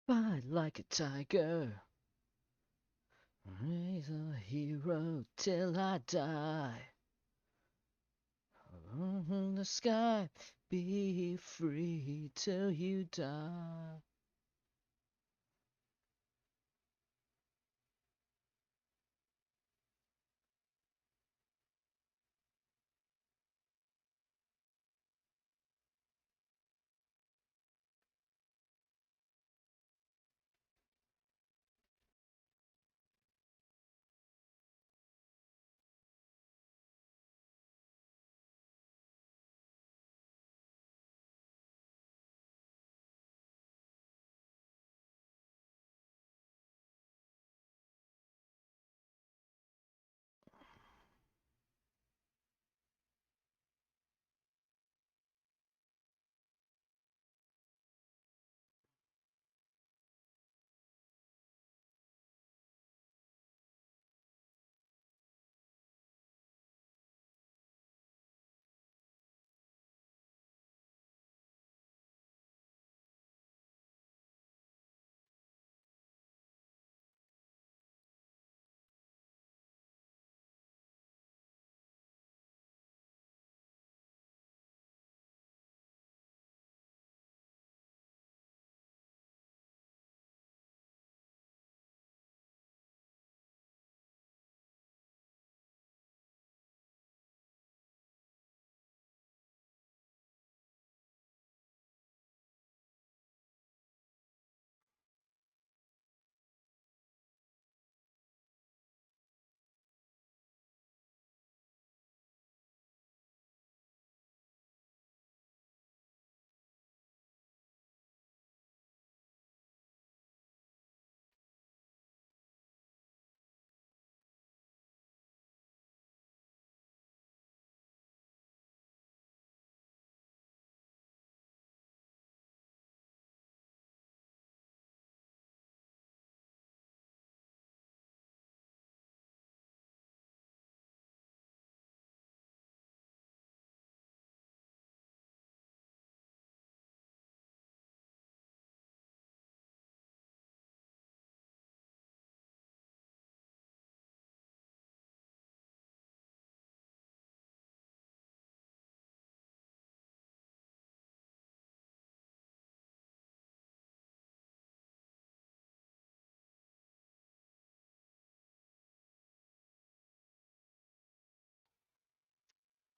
Fight like a tiger. Raise a hero till I die. The sky, be free till you die.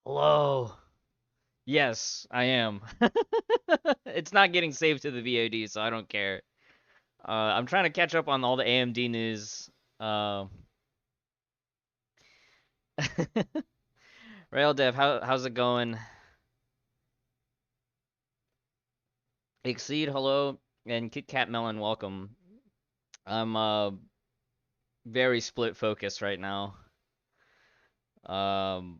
Hello. Yes, I am. It's not getting saved to the VOD, so I don't care. I'm trying to catch up on all the AMD news. Uh, Rail Dev, how's it going? Exceed, hello, and Kit Kat Melon, welcome. I'm very split focus right now. Um,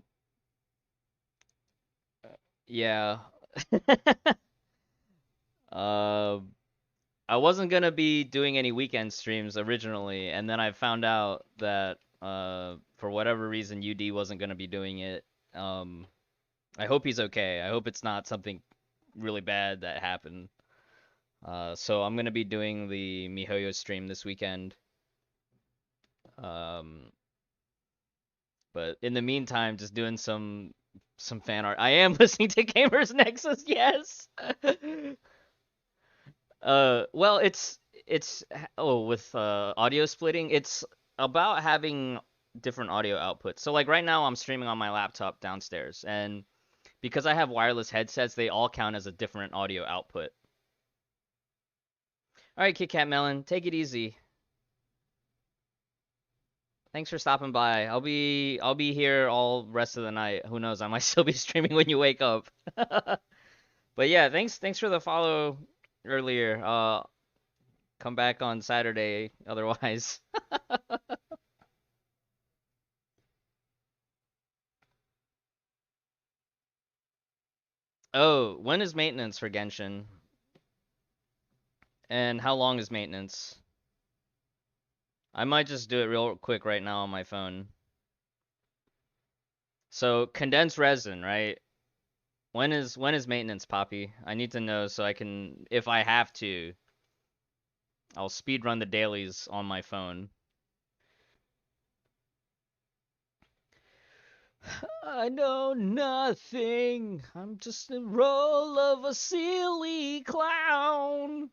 yeah. Uh, I wasn't gonna be doing any weekend streams originally, and then I found out that for whatever reason UD wasn't gonna be doing it. Um, I hope he's okay. I hope it's not something really bad that happened. So I'm gonna be doing the MiHoYo stream this weekend. Um, but in the meantime, just doing some fan art. I am listening to Gamers Nexus, yes. Well, it's with audio splitting, it's about having different audio outputs. So like right now I'm streaming on my laptop downstairs, and because I have wireless headsets, they all count as a different audio output. All right, Kit Kat Melon, take it easy. Thanks for stopping by. I'll be here all rest of the night. Who knows? I might still be streaming when you wake up. But yeah, thanks for the follow earlier. Come back on Saturday otherwise. Oh, when is maintenance for Genshin? And how long is maintenance? I might just do it real quick right now on my phone. So condensed resin, right? When is maintenance, Poppy? I need to know so I can, if I have to. I'll speed run the dailies on my phone. I know nothing. I'm just a role of a silly clown.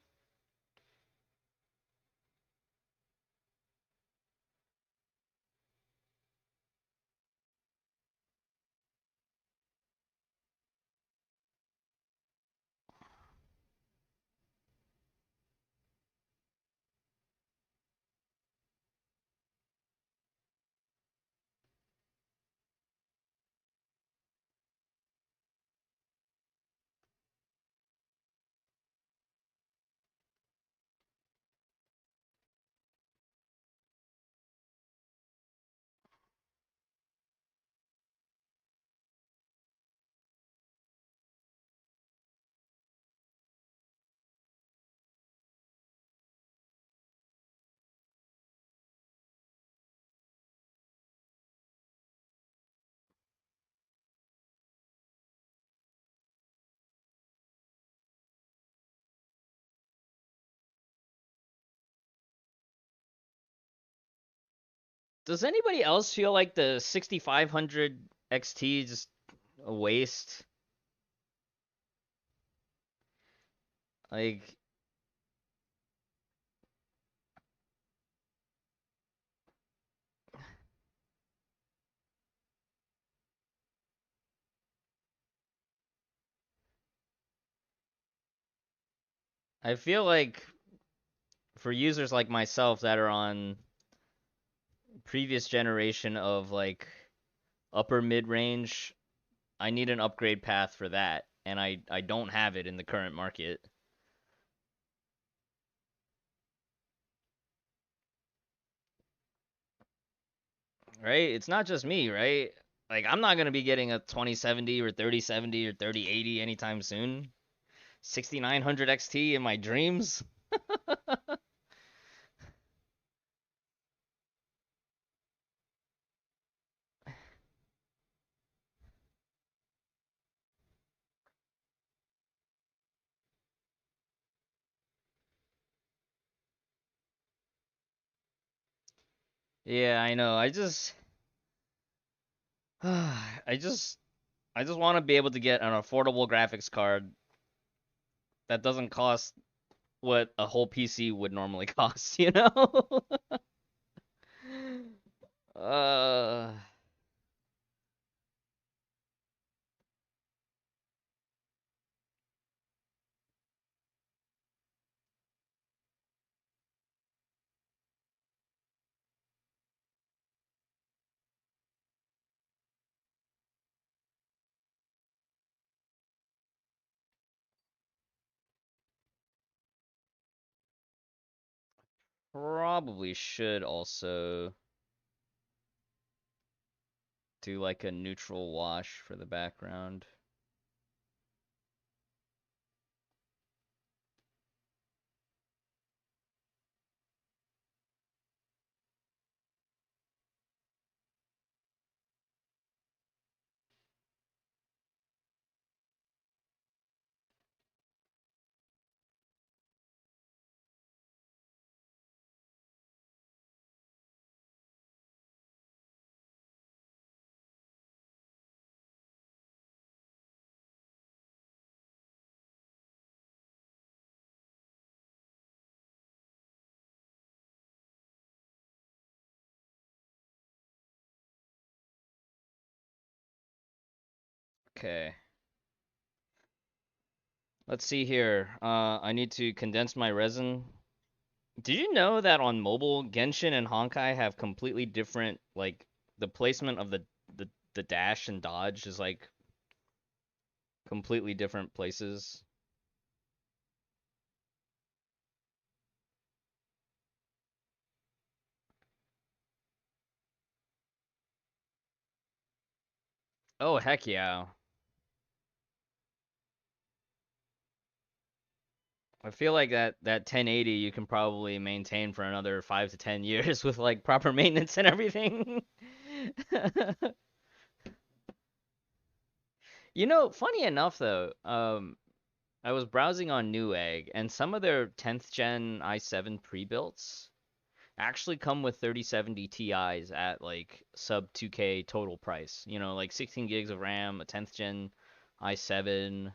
Does anybody else feel like the 6500 XT just a waste? Like, I feel like for users like myself that are on previous generation of like upper mid range, I need an upgrade path for that, and I don't have it in the current market. Right? It's not just me, right? Like I'm not gonna be getting a 2070 or 3070 or 3080 anytime soon. 6900 XT in my dreams. Yeah, I know. I just I just want to be able to get an affordable graphics card that doesn't cost what a whole PC would normally cost, you know? uh Probably should also do like a neutral wash for the background. Okay. Let's see here. I need to condense my resin. Did you know that on mobile, Genshin and Honkai have completely different, like, the placement of the dash and dodge is like completely different places? Oh, heck yeah. I feel like that 1080 you can probably maintain for another 5 to 10 years with like proper maintenance and everything. You know, funny enough though, I was browsing on Newegg, and some of their 10th gen i7 pre-builts actually come with 3070 Ti's at like sub 2K total price. You know, like 16 gigs of RAM, a 10th gen i7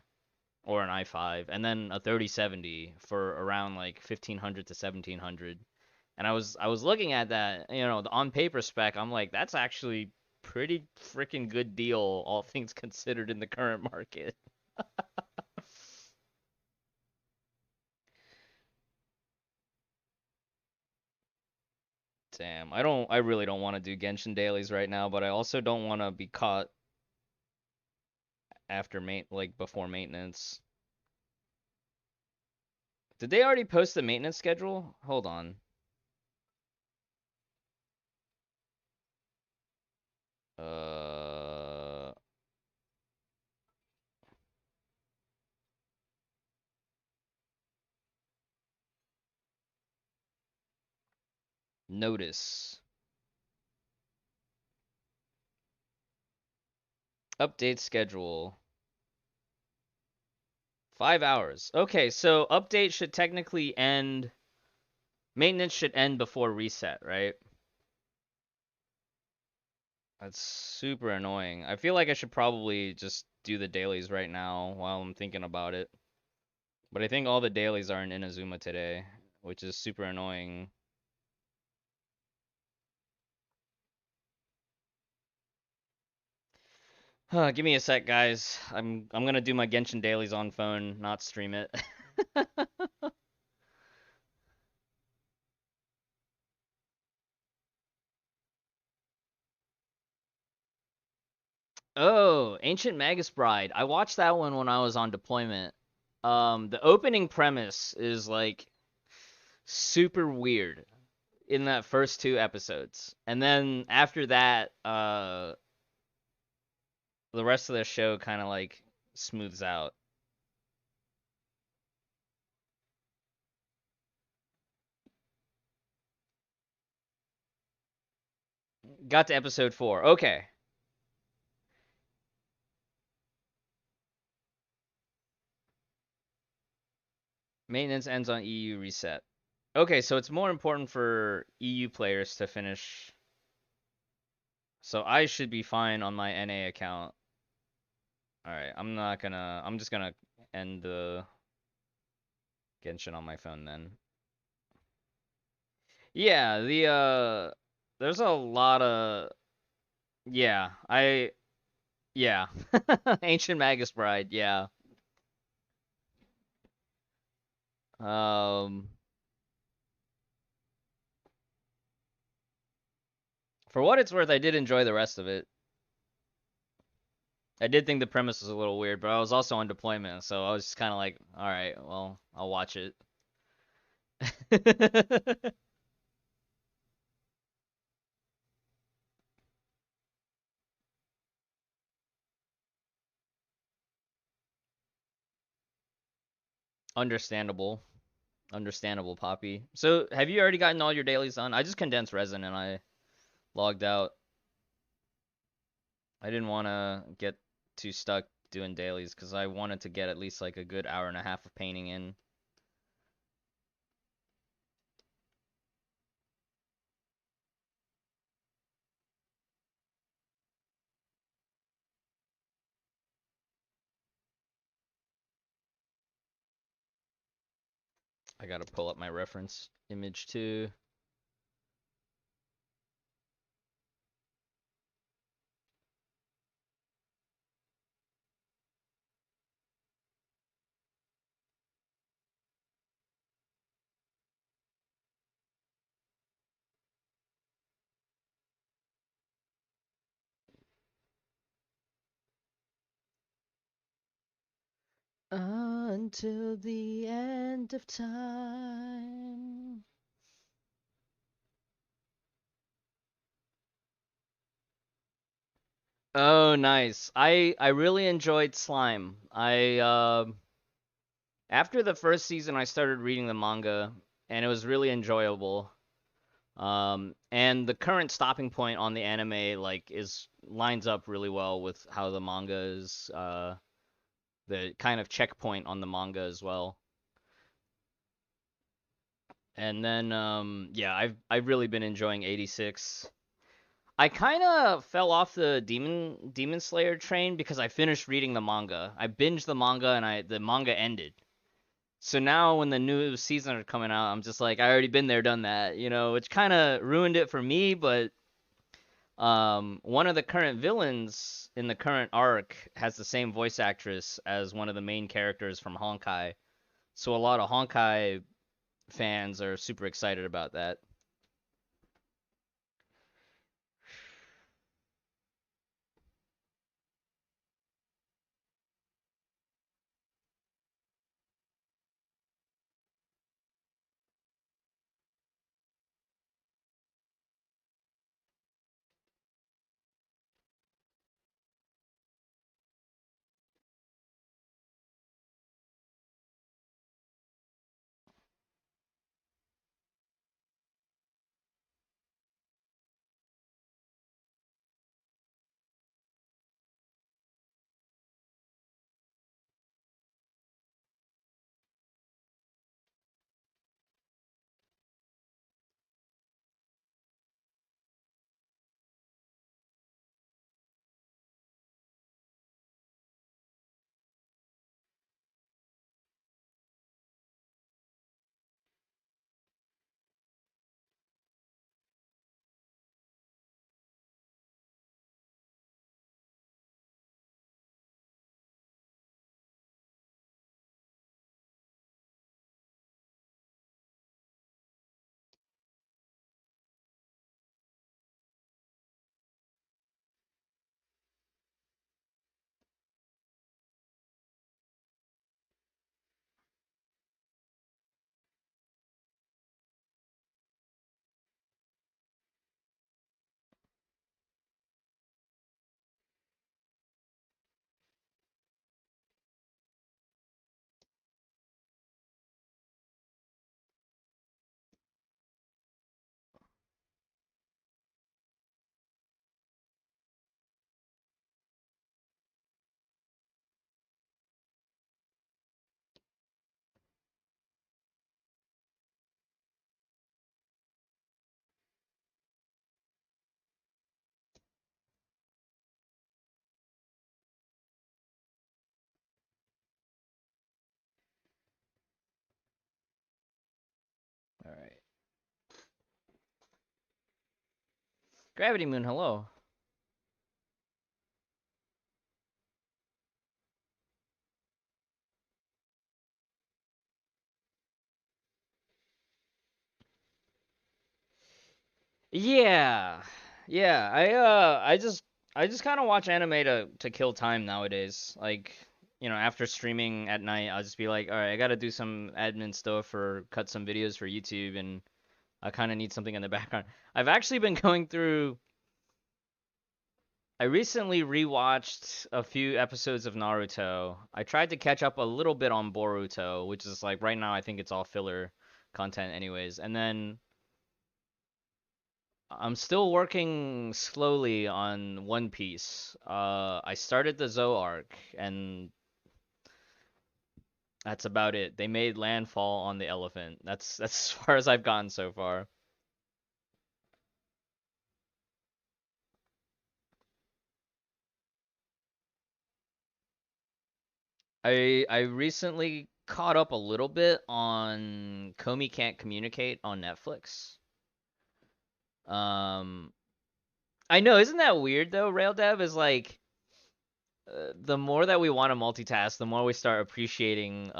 or an i5, and then a 3070 for around like 1500 to 1700. And I was looking at that, you know, the on paper spec. I'm like, that's actually pretty freaking good deal, all things considered in the current market. Damn, I really don't want to do Genshin dailies right now, but I also don't want to be caught after like before maintenance. Did they already post the maintenance schedule? Hold on. Uh, Notice. Update schedule. 5 hours. Okay, so update should technically end. Maintenance should end before reset, right? That's super annoying. I feel like I should probably just do the dailies right now while I'm thinking about it. But I think all the dailies are in Inazuma today, which is super annoying. Give me a sec, guys. I'm gonna do my Genshin dailies on phone, not stream it. Oh, Ancient Magus Bride. I watched that one when I was on deployment. The opening premise is like super weird in that first two episodes. And then after that, the rest of the show kind of like smooths out. Got to episode 4. Okay. Maintenance ends on EU reset. Okay, so it's more important for EU players to finish. So I should be fine on my NA account. All right, I'm just gonna end the Genshin on my phone then. Yeah, there's a lot of yeah, yeah. Ancient Magus Bride, yeah. Um for what it's worth, I did enjoy the rest of it. I did think the premise was a little weird, but I was also on deployment, so I was just kind of like, all right, well, I'll watch it. Understandable. Understandable, Poppy. So, have you already gotten all your dailies done? I just condensed resin and I logged out. I didn't want to get too stuck doing dailies because I wanted to get at least like a good hour and a half of painting in. I gotta pull up my reference image too. Until the end of time. Oh, nice. I really enjoyed Slime. I after the first season I started reading the manga and it was really enjoyable. And the current stopping point on the anime like is lines up really well with how the manga is the kind of checkpoint on the manga as well. And then yeah, I've really been enjoying 86. I kind of fell off the Demon Slayer train because I finished reading the manga. I binged the manga and the manga ended. So now when the new season are coming out, I'm just like I already been there, done that, which kind of ruined it for me, but one of the current villains in the current arc has the same voice actress as one of the main characters from Honkai. So a lot of Honkai fans are super excited about that. All right. Gravity Moon, hello. Yeah. Yeah, I just kind of watch anime to kill time nowadays. Like, after streaming at night, I'll just be like, "All right, I got to do some admin stuff or cut some videos for YouTube and I kind of need something in the background." I've actually been going through I recently rewatched a few episodes of Naruto. I tried to catch up a little bit on Boruto, which is like right now I think it's all filler content anyways. And then I'm still working slowly on One Piece. I started the Zou arc, and that's about it. They made landfall on the elephant. That's as far as I've gotten so far. I recently caught up a little bit on Comey Can't Communicate on Netflix. Um, I know, isn't that weird though? Rail dev is like the more that we want to multitask, the more we start appreciating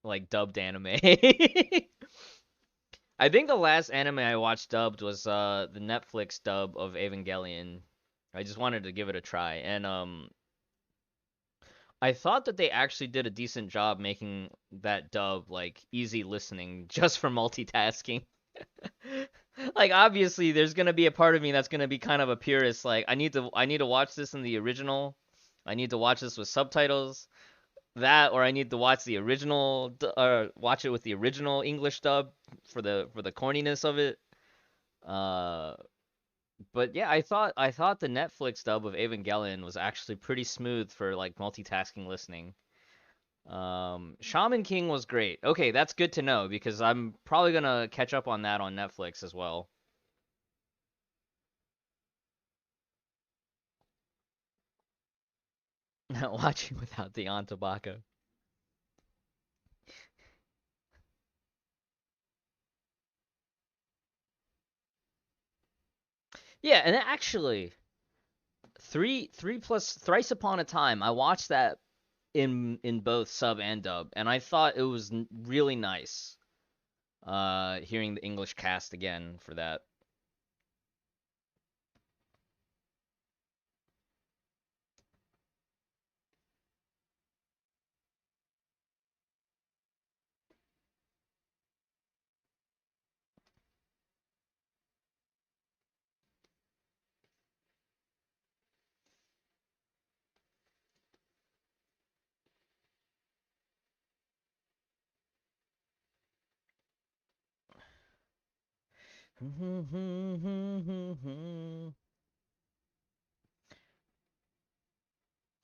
like dubbed anime. I think the last anime I watched dubbed was the Netflix dub of Evangelion. I just wanted to give it a try, and I thought that they actually did a decent job making that dub like easy listening just for multitasking. Like obviously there's gonna be a part of me that's gonna be kind of a purist. Like I need to watch this in the original. I need to watch this with subtitles. That or I need to watch the original or watch it with the original English dub for the corniness of it. Uh, But yeah, I thought the Netflix dub of Evangelion was actually pretty smooth for like multitasking listening. Shaman King was great. Okay, that's good to know because I'm probably gonna catch up on that on Netflix as well. Watching without the Antabaka. Yeah, and actually, three plus Thrice Upon a Time. I watched that in both sub and dub, and I thought it was really nice. Hearing the English cast again for that.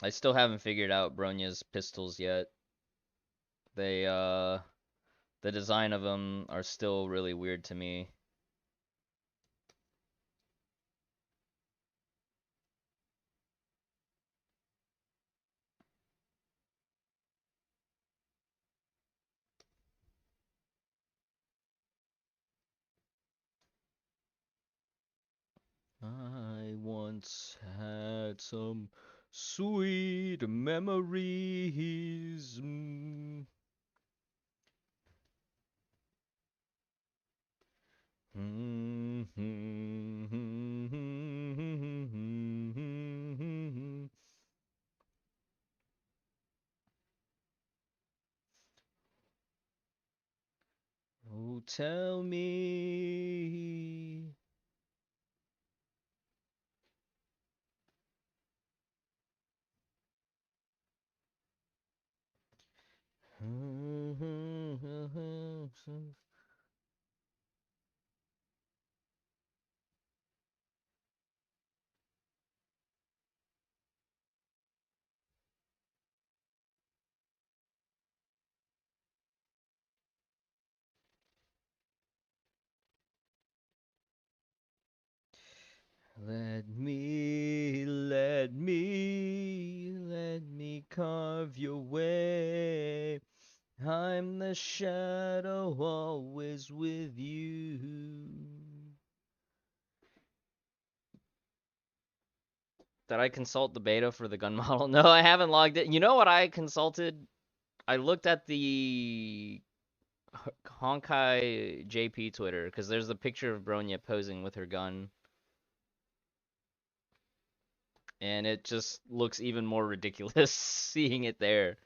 I still haven't figured out Bronya's pistols yet. They the design of them are still really weird to me. I once had some sweet memories. Oh, tell me. Let me carve your way. I'm the shadow always with you. Did I consult the beta for the gun model? No, I haven't logged it. You know what I consulted? I looked at the Honkai JP Twitter because there's a picture of Bronya posing with her gun, and it just looks even more ridiculous seeing it there.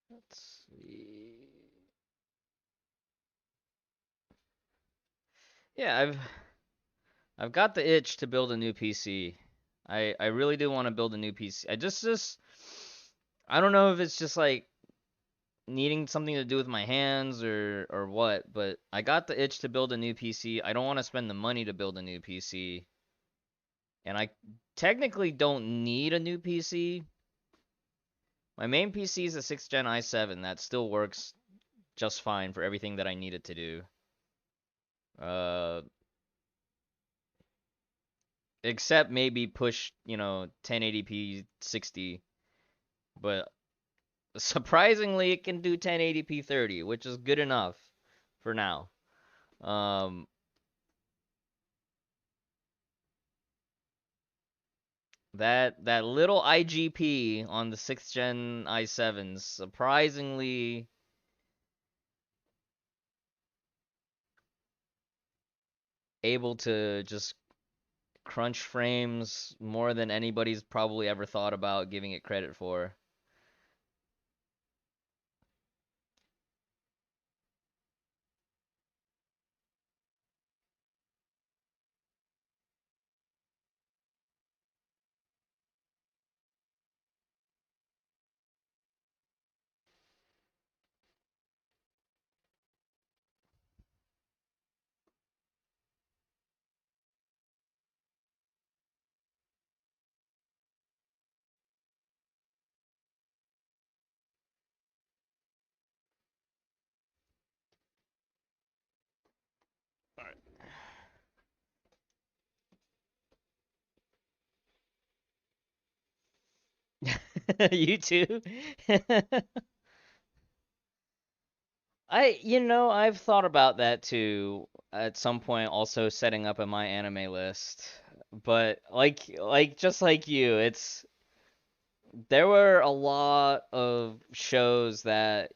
Let's see. Yeah, I've got the itch to build a new PC. I really do want to build a new PC. I don't know if it's just like needing something to do with my hands or what, but I got the itch to build a new PC. I don't want to spend the money to build a new PC, and I technically don't need a new PC. My main PC is a 6th gen i7 that still works just fine for everything that I need it to do. Uh, except maybe push, 1080p 60, but surprisingly it can do 1080p 30, which is good enough for now. Um, that little IGP on the 6th gen i7s surprisingly able to just crunch frames more than anybody's probably ever thought about giving it credit for. You too? I've thought about that too at some point, also setting up in my anime list. But just like you, there were a lot of shows that,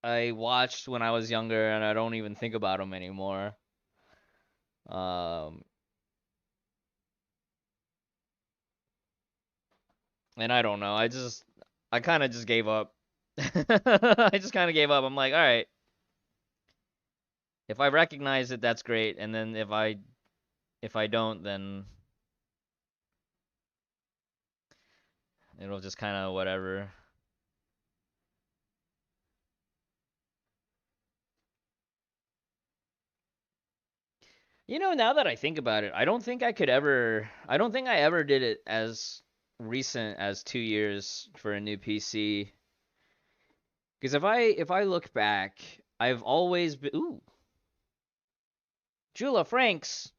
I watched when I was younger and I don't even think about them anymore. Um, and I don't know. I kind of just gave up. I just kind of gave up. I'm like, all right, if I recognize it, that's great. And then if I don't, then it'll just kind of whatever. Now that I think about it, I don't think I ever did it as recent as 2 years for a new PC. Because if I look back, I've always been, ooh, Jula Franks,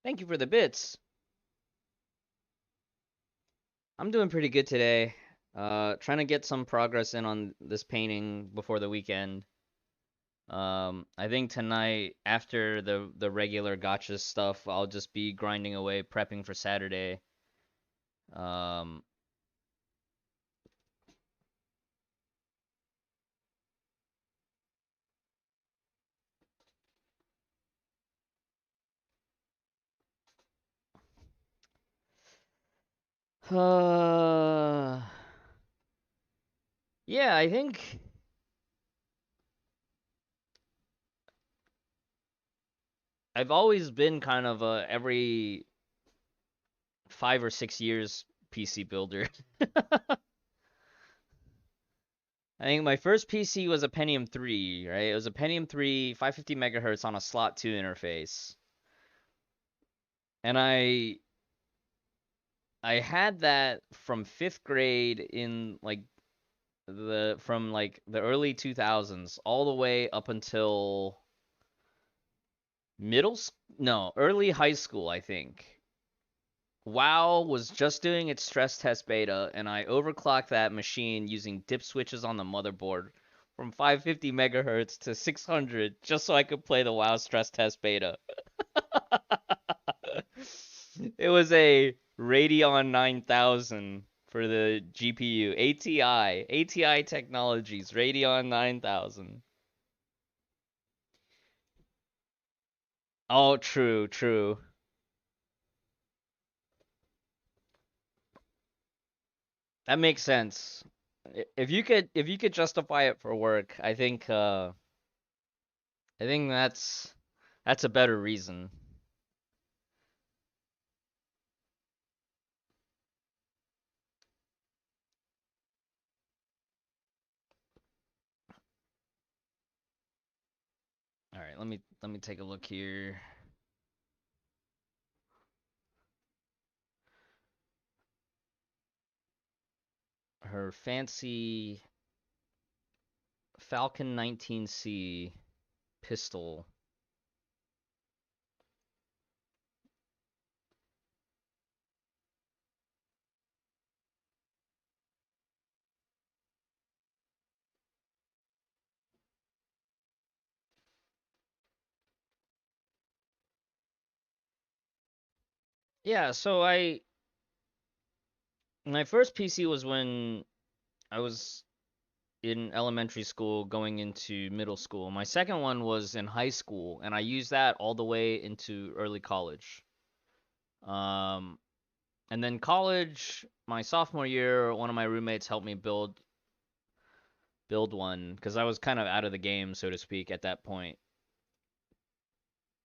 thank you for the bits. I'm doing pretty good today. Trying to get some progress in on this painting before the weekend. I think tonight after the regular gotcha stuff, I'll just be grinding away, prepping for Saturday. Um, uh, yeah, I think I've always been kind of a every 5 or 6 years PC builder. I think my first PC was a Pentium 3, right? It was a Pentium 3, 550 megahertz on a slot 2 interface. And I had that from 5th grade in like the early 2000s all the way up until no, early high school, I think. WoW was just doing its stress test beta, and I overclocked that machine using dip switches on the motherboard from 550 megahertz to 600 just so I could play the WoW stress test beta. It was a Radeon 9000 for the GPU. ATI Technologies, Radeon 9000. Oh, true, true. That makes sense. If you could justify it for work, I think that's a better reason. All right, let me take a look here. Her fancy Falcon 19C pistol. Yeah, so my first PC was when I was in elementary school going into middle school. My second one was in high school, and I used that all the way into early college. Um, and then college, my sophomore year, one of my roommates helped me build one because I was kind of out of the game, so to speak, at that point.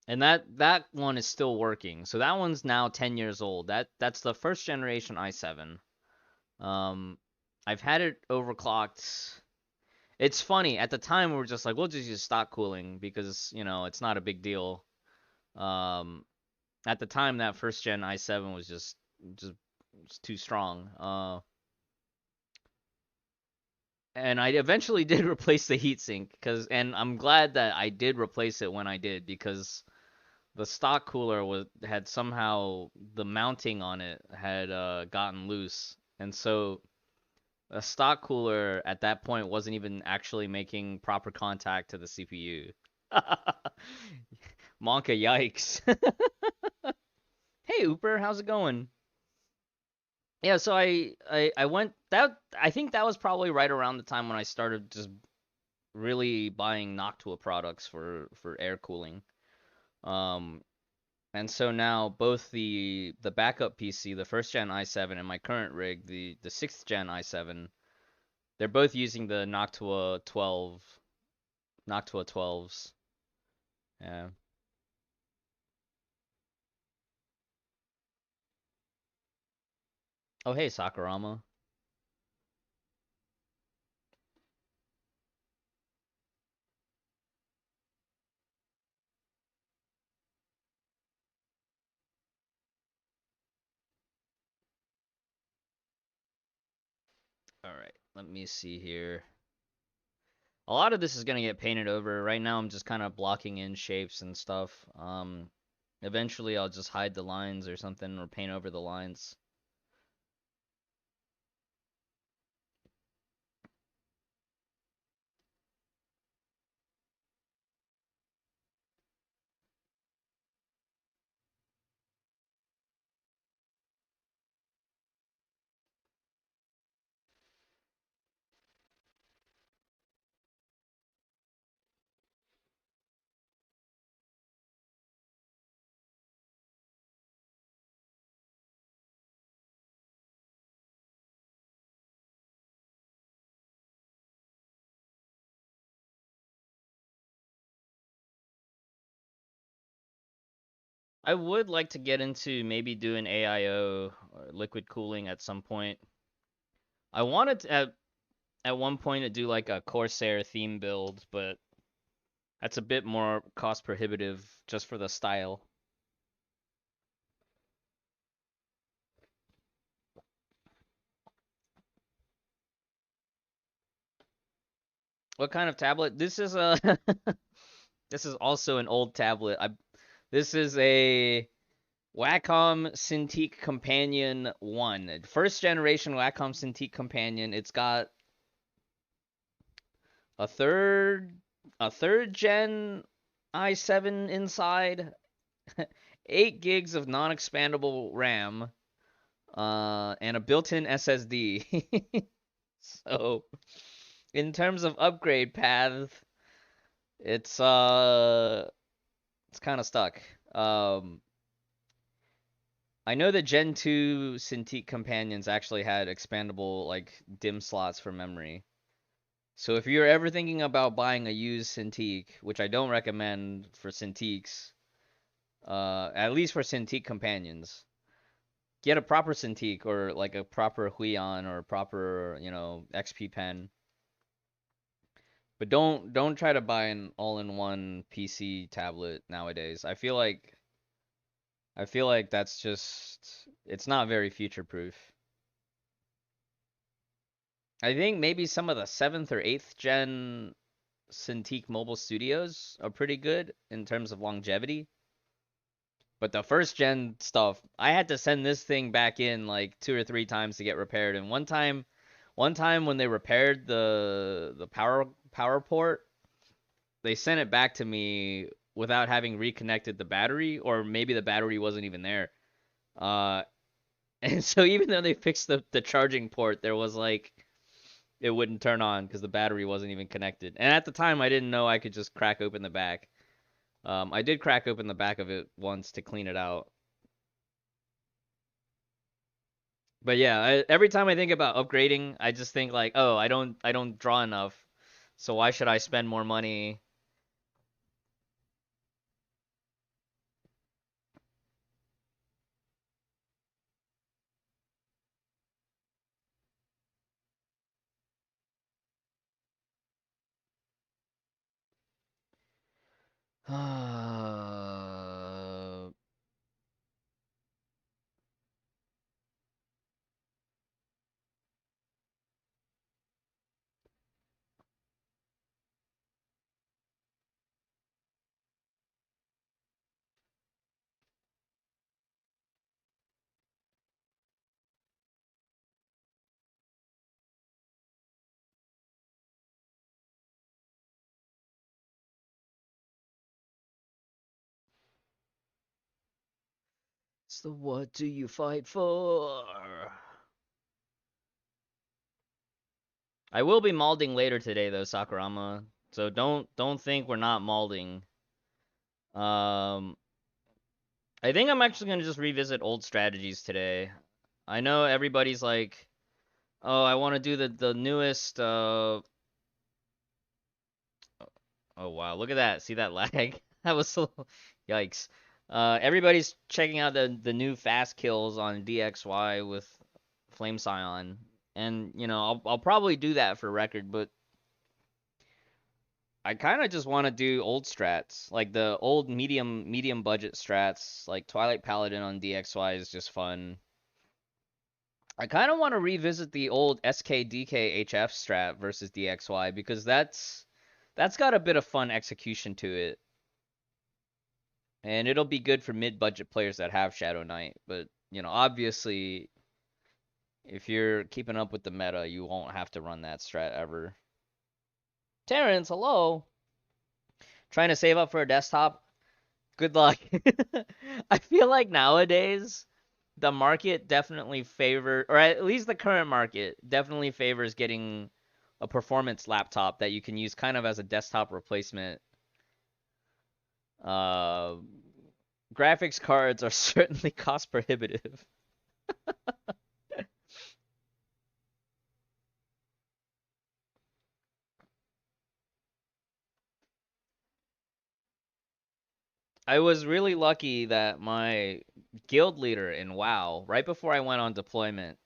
And that one is still working. So that one's now 10 years old. That's the first generation i7. Um, I've had it overclocked. It's funny. At the time, we were just like, we'll just use stock cooling because, it's not a big deal. Um, at the time, that first gen i7 was just was too strong. And I eventually did replace the heatsink and I'm glad that I did replace it when I did because the stock cooler had somehow the mounting on it had gotten loose, and so a stock cooler at that point wasn't even actually making proper contact to the CPU. Monka, yikes. Hey, Ooper, how's it going? Yeah, so I went that I think that was probably right around the time when I started just really buying Noctua products for air cooling. Um, And so now both the backup PC, the first gen i7, and my current rig, the sixth gen i7, they're both using the Noctua 12s. Yeah. Oh hey Sakurama. All right, let me see here. A lot of this is gonna get painted over. Right now I'm just kind of blocking in shapes and stuff. Eventually I'll just hide the lines or something or paint over the lines. I would like to get into maybe doing AIO or liquid cooling at some point. I wanted to, at one point to do like a Corsair theme build, but that's a bit more cost prohibitive just for the style. What kind of tablet? This is a this is also an old tablet. This is a Wacom Cintiq Companion 1. First generation Wacom Cintiq Companion. It's got a third a third gen i7 inside, 8 gigs of non-expandable RAM, and a built-in SSD. So, in terms of upgrade path, it's it's kind of stuck. Um, I know the Gen 2 Cintiq companions actually had expandable like DIMM slots for memory. So if you're ever thinking about buying a used Cintiq, which I don't recommend for Cintiqs, at least for Cintiq companions, get a proper Cintiq or like a proper Huion or a proper, XP pen. But don't try to buy an all-in-one PC tablet nowadays. I feel like that's just it's not very future-proof. I think maybe some of the 7th or 8th gen Cintiq mobile studios are pretty good in terms of longevity. But the first gen stuff, I had to send this thing back in like 2 or 3 times to get repaired. And one time when they repaired the power port, they sent it back to me without having reconnected the battery, or maybe the battery wasn't even there. Uh, and so even though they fixed the charging port, there was like it wouldn't turn on because the battery wasn't even connected. And at the time, I didn't know I could just crack open the back. I did crack open the back of it once to clean it out. But yeah, every time I think about upgrading, I just think like, oh, I don't draw enough, so why should I spend more money? So what do you fight for? I will be malding later today though, Sakurama. So don't think we're not malding. Um, I think I'm actually gonna just revisit old strategies today. I know everybody's like, oh, I want to do the newest. Oh wow, look at that! See that lag? That was so. Yikes. Everybody's checking out the new fast kills on DXY with Flame Scion, and I'll probably do that for record, but I kind of just want to do old strats, like the old medium budget strats, like Twilight Paladin on DXY is just fun. I kind of want to revisit the old SKDK strat versus DXY because that's got a bit of fun execution to it. And it'll be good for mid-budget players that have Shadow Knight, but obviously if you're keeping up with the meta, you won't have to run that strat ever. Terrence, hello. Trying to save up for a desktop? Good luck. I feel like nowadays the market definitely favor, or at least the current market definitely favors getting a performance laptop that you can use kind of as a desktop replacement. Uh, Graphics cards are certainly cost prohibitive. I was really lucky that my guild leader in WoW, right before I went on deployment,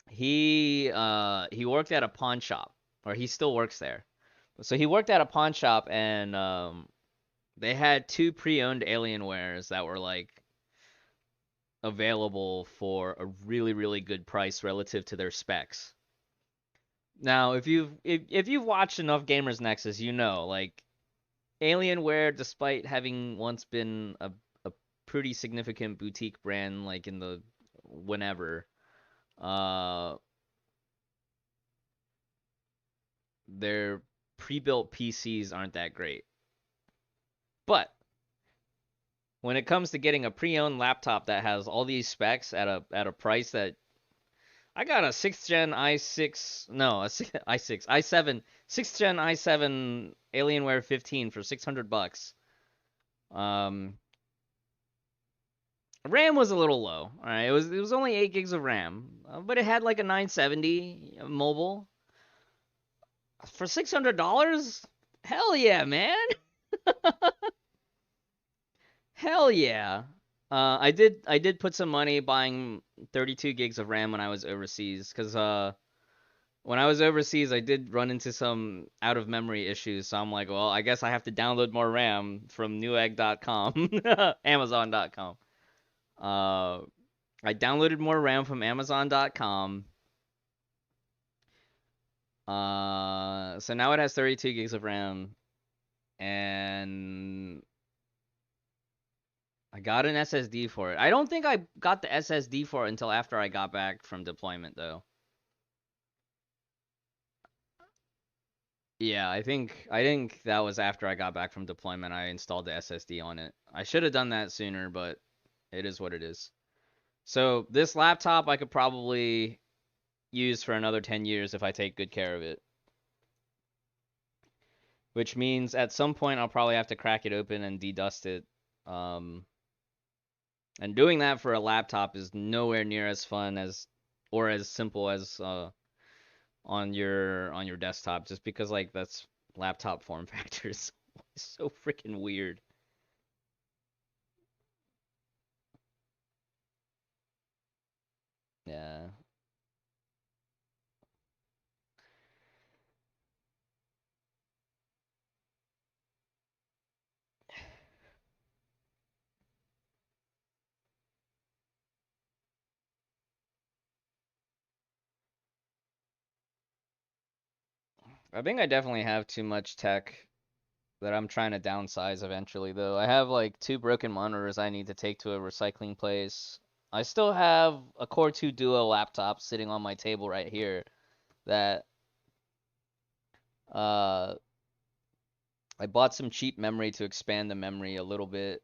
he worked at a pawn shop, or he still works there. So he worked at a pawn shop, and they had two pre-owned Alienwares that were like available for a really really good price relative to their specs. Now, if you've watched enough Gamers Nexus, you know like Alienware, despite having once been a pretty significant boutique brand, like in the whenever, uh, their pre-built PCs aren't that great. But when it comes to getting a pre-owned laptop that has all these specs at a price that I got a 6th gen i6, no, i6, i7, 6th gen i7 Alienware 15 for $600. Um, RAM was a little low. All right, it was only 8 gigs of RAM, but it had like a 970 mobile for $600. Hell yeah, man! Hell yeah. I did put some money buying 32 gigs of RAM when I was overseas, because when I was overseas I did run into some out of memory issues. So I'm like, well, I guess I have to download more RAM from newegg.com, Amazon.com. Uh, I downloaded more RAM from Amazon.com. So now it has 32 gigs of RAM, and I got an SSD for it. I don't think I got the SSD for it until after I got back from deployment, though. Yeah, I think that was after I got back from deployment. I installed the SSD on it. I should have done that sooner, but it is what it is. So this laptop, I could probably use for another 10 years if I take good care of it. Which means at some point I'll probably have to crack it open and dedust it. Um, and doing that for a laptop is nowhere near as fun as or as simple as on your desktop, just because like that's laptop form factors is so freaking weird. Yeah. I think I definitely have too much tech that I'm trying to downsize eventually, though. I have like two broken monitors I need to take to a recycling place. I still have a Core 2 Duo laptop sitting on my table right here that uh I bought some cheap memory to expand the memory a little bit.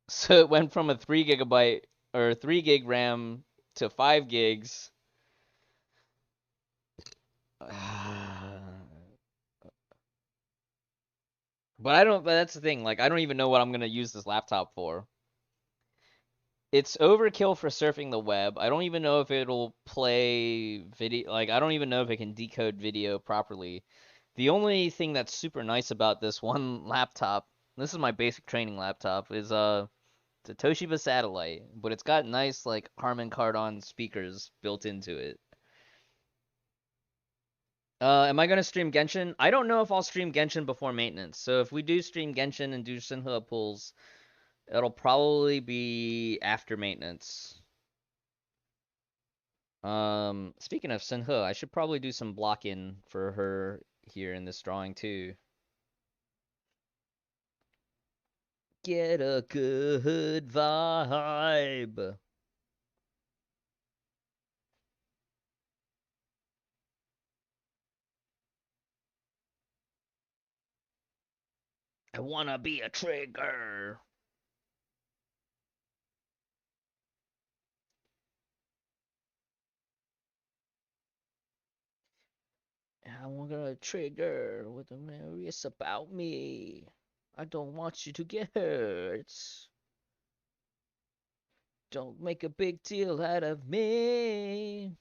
So it went from a 3 gigabyte or 3 gig RAM to 5 gigs. But that's the thing, like I don't even know what I'm gonna use this laptop for. It's overkill for surfing the web. I don't even know if it'll play video, like I don't even know if it can decode video properly. The only thing that's super nice about this one laptop, this is my basic training laptop, is it's a Toshiba satellite, but it's got nice like Harman Kardon speakers built into it. Am I gonna stream Genshin? I don't know if I'll stream Genshin before maintenance. So if we do stream Genshin and do Shenhe pulls, it'll probably be after maintenance. Speaking of Shenhe, I should probably do some blocking for her here in this drawing too. Get a good vibe. I wanna be a trigger. I want a trigger with a memories about me. I don't want you to get hurt. Don't make a big deal out of me.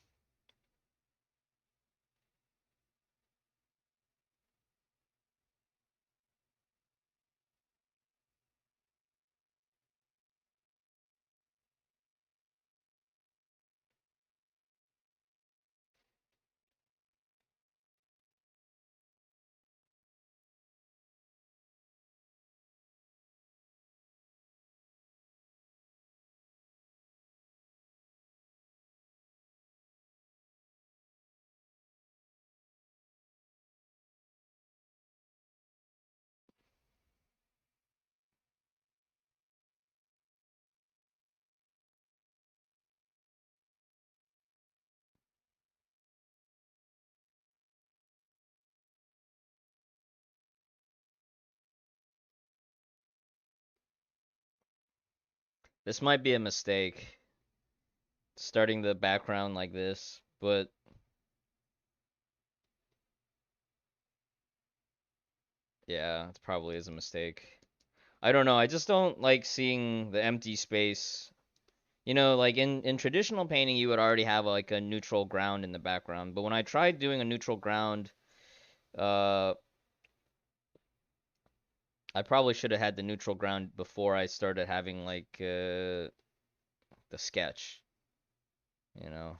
This might be a mistake, starting the background like this, but yeah, it probably is a mistake. I don't know, I just don't like seeing the empty space. You know, like in traditional painting, you would already have like a neutral ground in the background, but when I tried doing a neutral ground, uh, I probably should have had the neutral ground before I started having like the sketch, you know.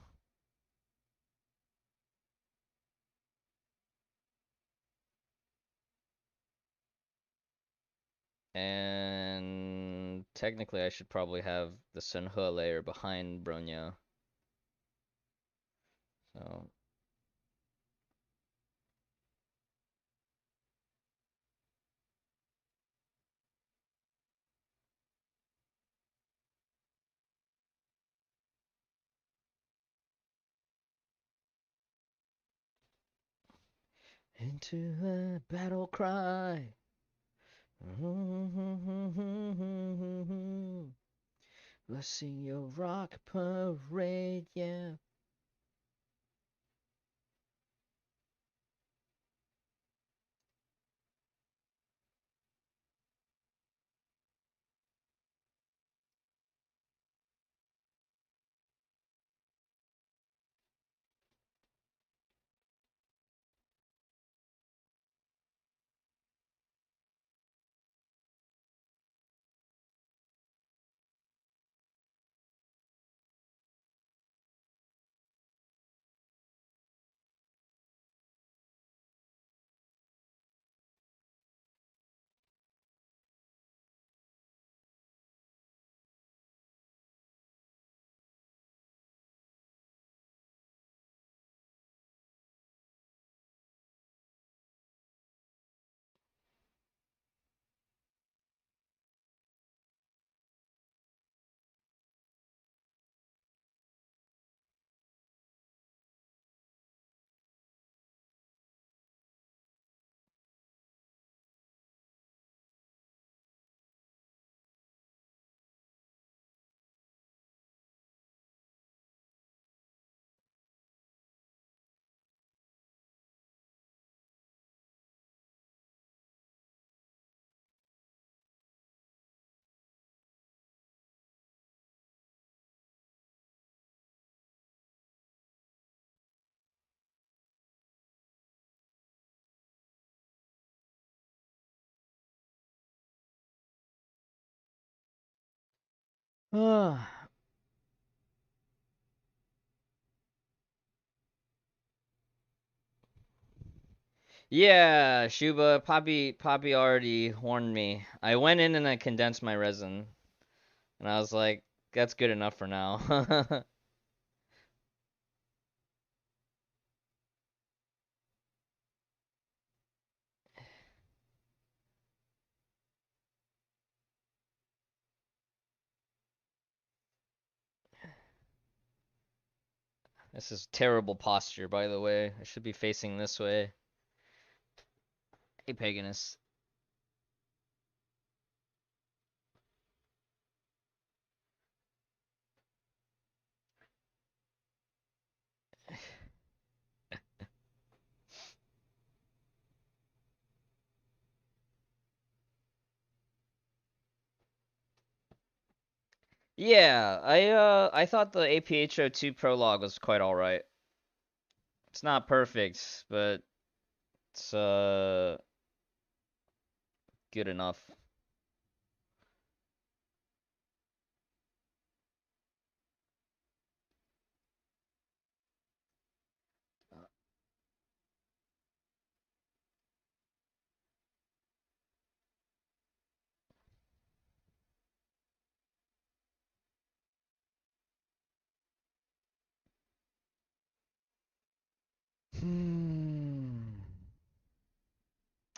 And technically, I should probably have the Shenhe layer behind Bronya. So into a battle cry. Let's sing your rock parade, yeah. Yeah, Shuba, Poppy already warned me. I went in and I condensed my resin, and I was like, that's good enough for now. This is terrible posture, by the way. I should be facing this way. Hey, Paganus. Yeah, I thought the APHO2 prologue was quite alright. It's not perfect, but it's good enough.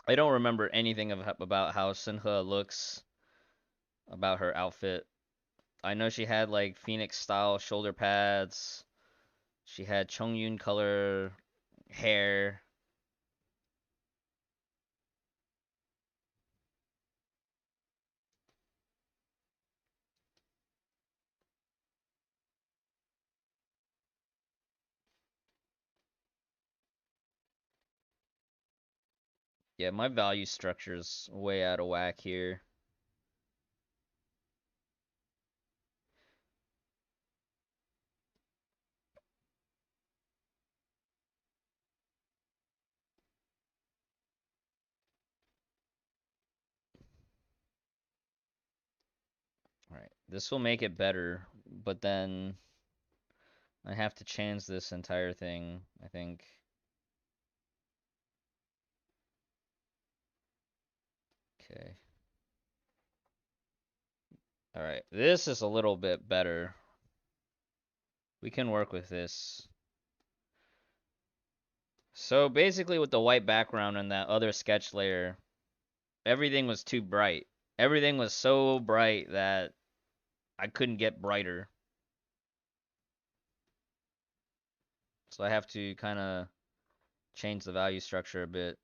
I don't remember anything about how Shenhe looks, about her outfit. I know she had like Phoenix style shoulder pads. She had Chongyun color hair. Yeah, my value structure's way out of whack here. Alright, this will make it better, but then I have to change this entire thing, I think. Okay. Alright, this is a little bit better. We can work with this. So basically with the white background and that other sketch layer, everything was too bright. Everything was so bright that I couldn't get brighter. So I have to kind of change the value structure a bit.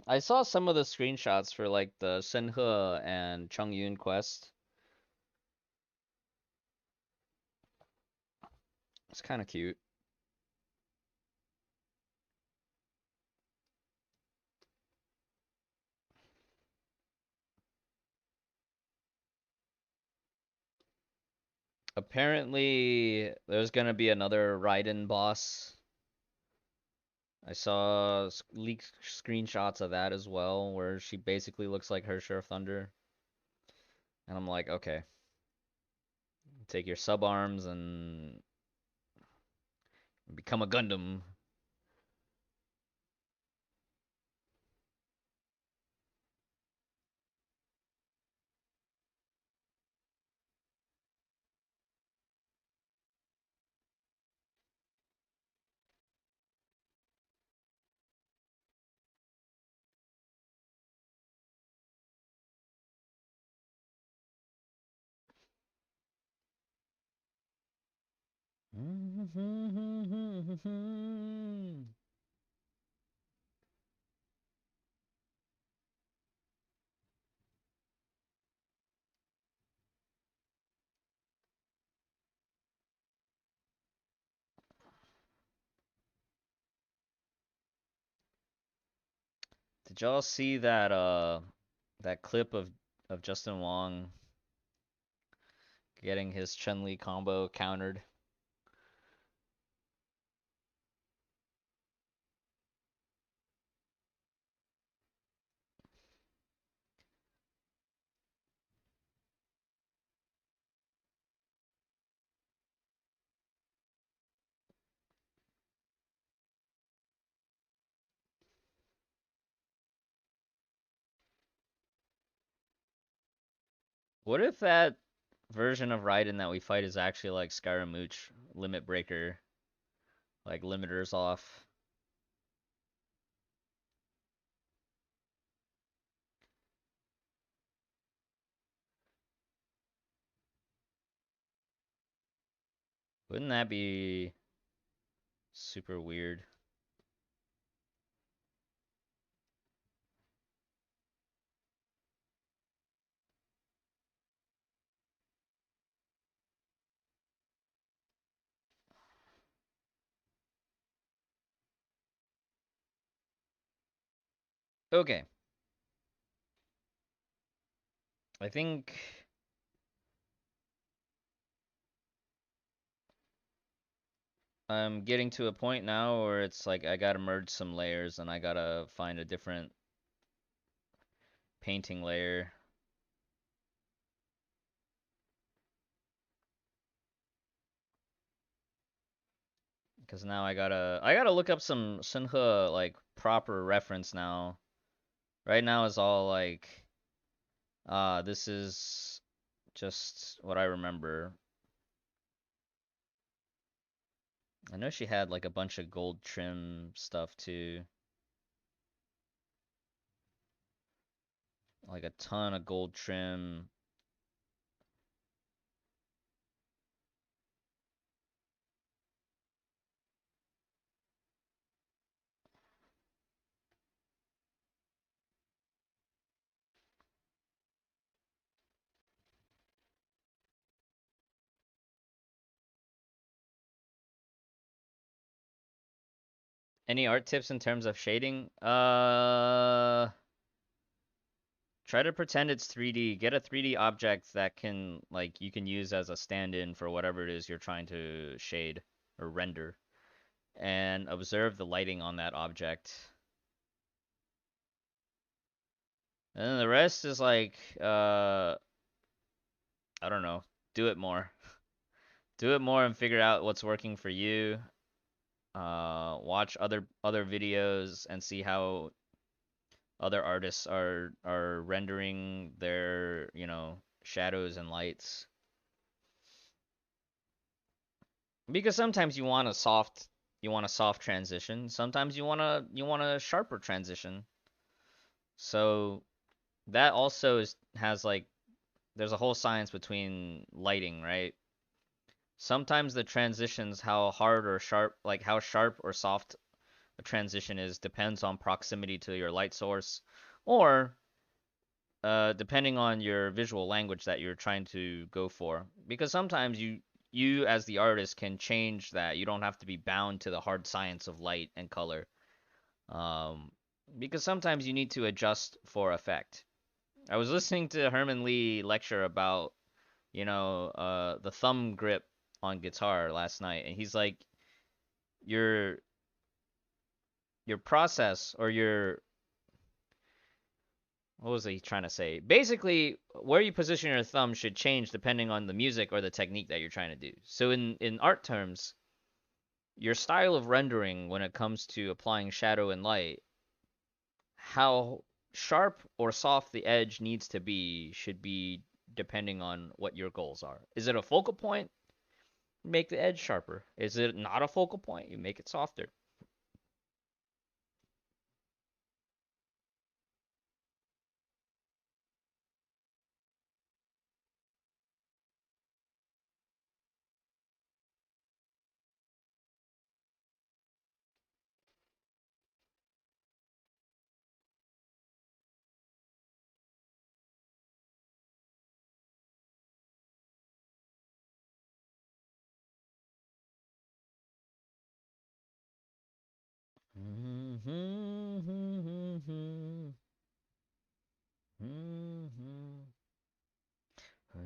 I saw some of the screenshots for like the Shenhe and Chongyun quest. It's kind of cute. Apparently, there's gonna be another Raiden boss. I saw leaked screenshots of that as well, where she basically looks like Hersher of Thunder. And I'm like, okay, take your sub arms and become a Gundam. Did y'all see that clip of Justin Wong getting his Chun-Li combo countered? What if that version of Raiden that we fight is actually like Scaramouche limit breaker, like limiters off? Wouldn't that be super weird? Okay, I think I'm getting to a point now where it's like I gotta merge some layers and I gotta find a different painting layer. Because now I gotta look up some Shenhe like proper reference now. Right now is all like this is just what I remember. I know she had like a bunch of gold trim stuff too. Like a ton of gold trim. Any art tips in terms of shading? Try to pretend it's 3D. Get a 3D object that can like you can use as a stand-in for whatever it is you're trying to shade or render, and observe the lighting on that object. And then the rest is like I don't know, do it more. Do it more and figure out what's working for you. Watch other videos and see how other artists are rendering their, shadows and lights. Because sometimes you want a soft transition. Sometimes you want a sharper transition. So that also has like there's a whole science between lighting, right? Sometimes the transitions, how hard or sharp, like how sharp or soft a transition is, depends on proximity to your light source, or depending on your visual language that you're trying to go for. Because sometimes you as the artist can change that. You don't have to be bound to the hard science of light and color. Um, because sometimes you need to adjust for effect. I was listening to Herman Lee lecture about the thumb grip on guitar last night, and he's like, your your process or your what was he trying to say? Basically, where you position your thumb should change depending on the music or the technique that you're trying to do. So in art terms, your style of rendering when it comes to applying shadow and light, how sharp or soft the edge needs to be should be depending on what your goals are. Is it a focal point? Make the edge sharper. Is it not a focal point? You make it softer.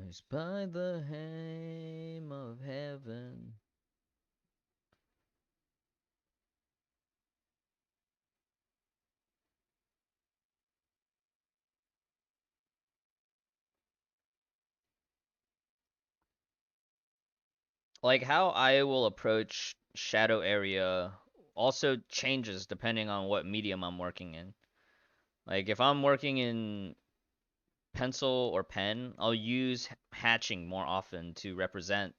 It's by the name of heaven. Like how I will approach shadow area also changes depending on what medium I'm working in. Like if I'm working in pencil or pen, I'll use hatching more often to represent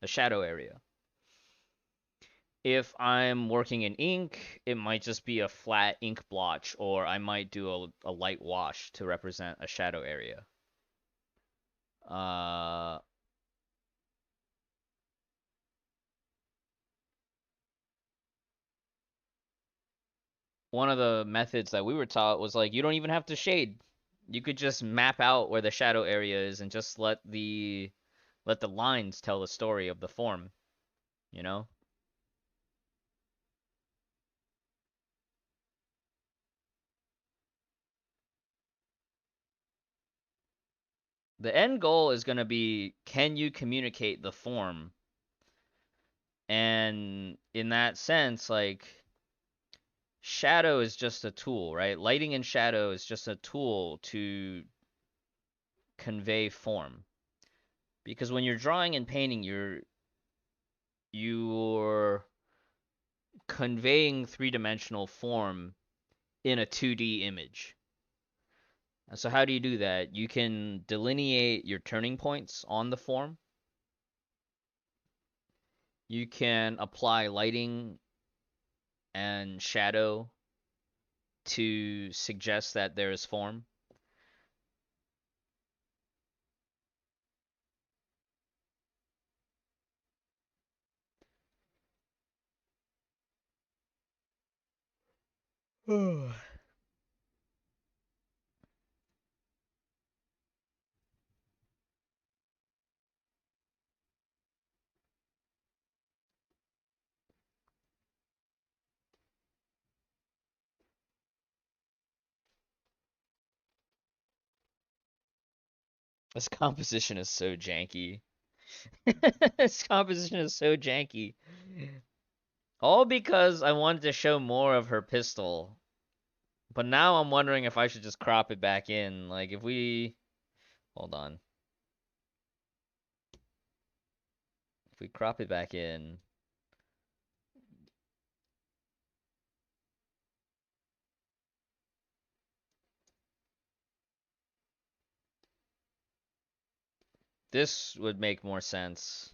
the shadow area. If I'm working in ink, it might just be a flat ink blotch, or I might do a light wash to represent a shadow area. Uh, One of the methods that we were taught was like you don't even have to shade. You could just map out where the shadow area is and just let the lines tell the story of the form, you know? The end goal is going to be can you communicate the form? And in that sense, like shadow is just a tool, right? Lighting and shadow is just a tool to convey form. Because when you're drawing and painting, you're conveying three-dimensional form in a 2D image. So how do you do that? You can delineate your turning points on the form. You can apply lighting and shadow to suggest that there is form. This composition is so janky. This composition is so janky. All because I wanted to show more of her pistol. But now I'm wondering if I should just crop it back in. Like if we hold on. If we crop it back in, this would make more sense.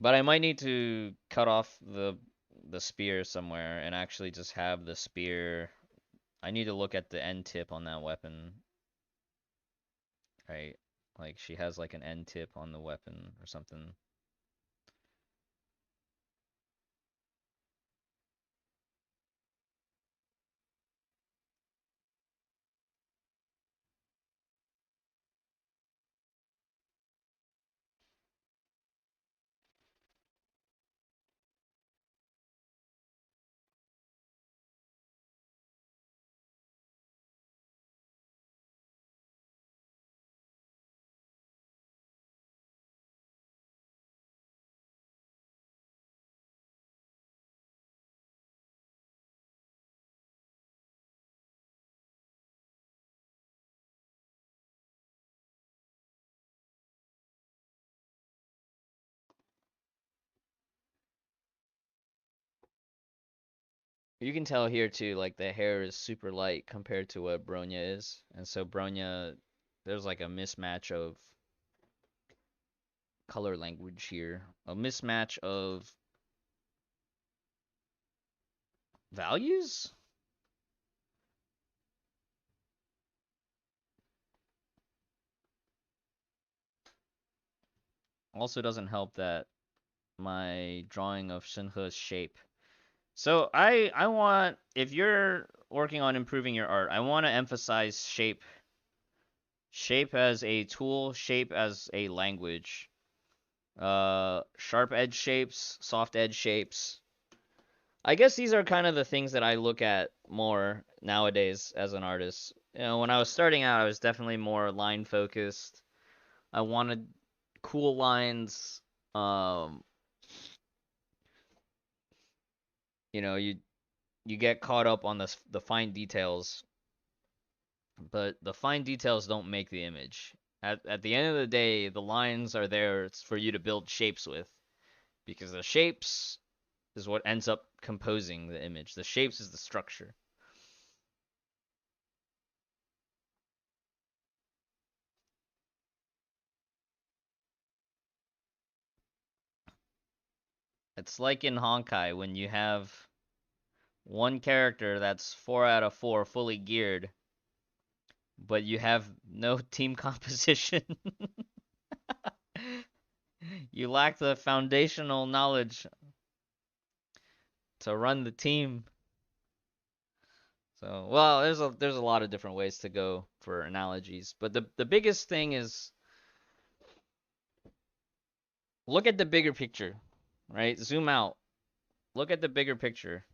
But I might need to cut off the spear somewhere and actually just have the spear. I need to look at the end tip on that weapon. Right? Like she has like an end tip on the weapon or something. You can tell here too, like the hair is super light compared to what Bronya is. And so Bronya, there's like a mismatch of color language here. A mismatch of values? Also doesn't help that my drawing of Shenhe's shape. So I want, if you're working on improving your art, I want to emphasize shape. Shape as a tool, shape as a language. Sharp edge shapes, soft edge shapes. I guess these are kind of the things that I look at more nowadays as an artist. You know, when I was starting out, I was definitely more line focused. I wanted cool lines. Um, you know, you get caught up on the fine details, but the fine details don't make the image. At the end of the day, the lines are there for you to build shapes with, because the shapes is what ends up composing the image. The shapes is the structure. It's like in Honkai when you have one character that's 4 out of 4 fully geared, but you have no team composition. You lack the foundational knowledge to run the team. So, well, there's a lot of different ways to go for analogies, but the biggest thing is look at the bigger picture, right? Zoom out. Look at the bigger picture.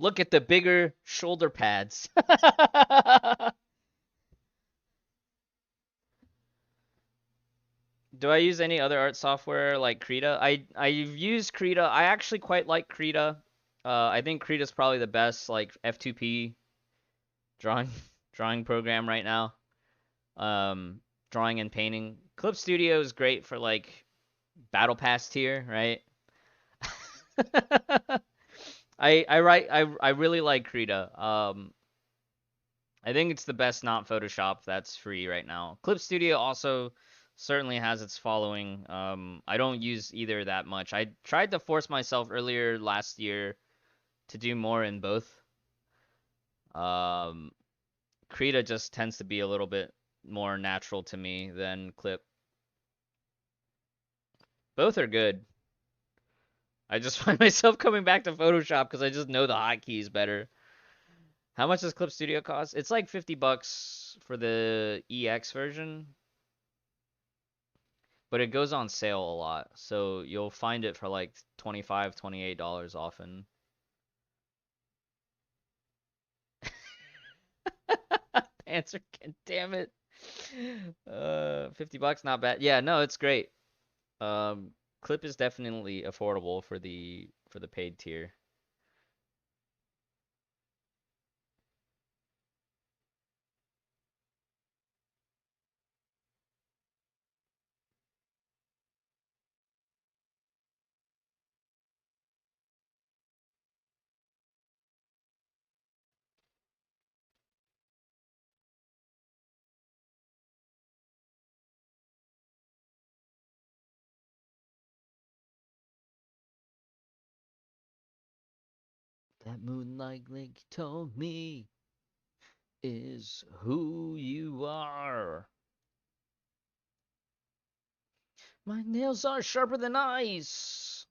Look at the bigger shoulder pads. Do I use any other art software like Krita? I've used Krita. I actually quite like Krita. I think Krita's probably the best like F2P drawing drawing program right now. Um, Drawing and painting. Clip Studio is great for like Battle Pass tier, right? I really like Krita. I think it's the best not Photoshop that's free right now. Clip Studio also certainly has its following. I don't use either that much. I tried to force myself earlier last year to do more in both. Um, Krita just tends to be a little bit more natural to me than Clip. Both are good. I just find myself coming back to Photoshop because I just know the hotkeys better. How much does Clip Studio cost? It's like $50 for the EX version, but it goes on sale a lot. So you'll find it for like $25, $28 often. Answer, damn it. $50, not bad. Yeah, no, it's great. Clip is definitely affordable for the paid tier. That moonlight link told me is who you are. My nails are sharper than ice.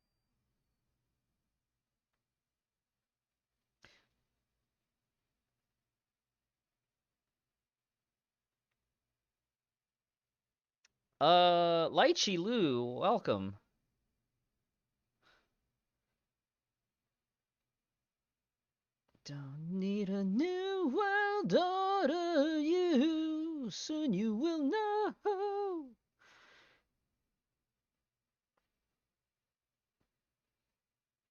Lychee Lu, welcome. Don't need a new world order, you. Soon you will know.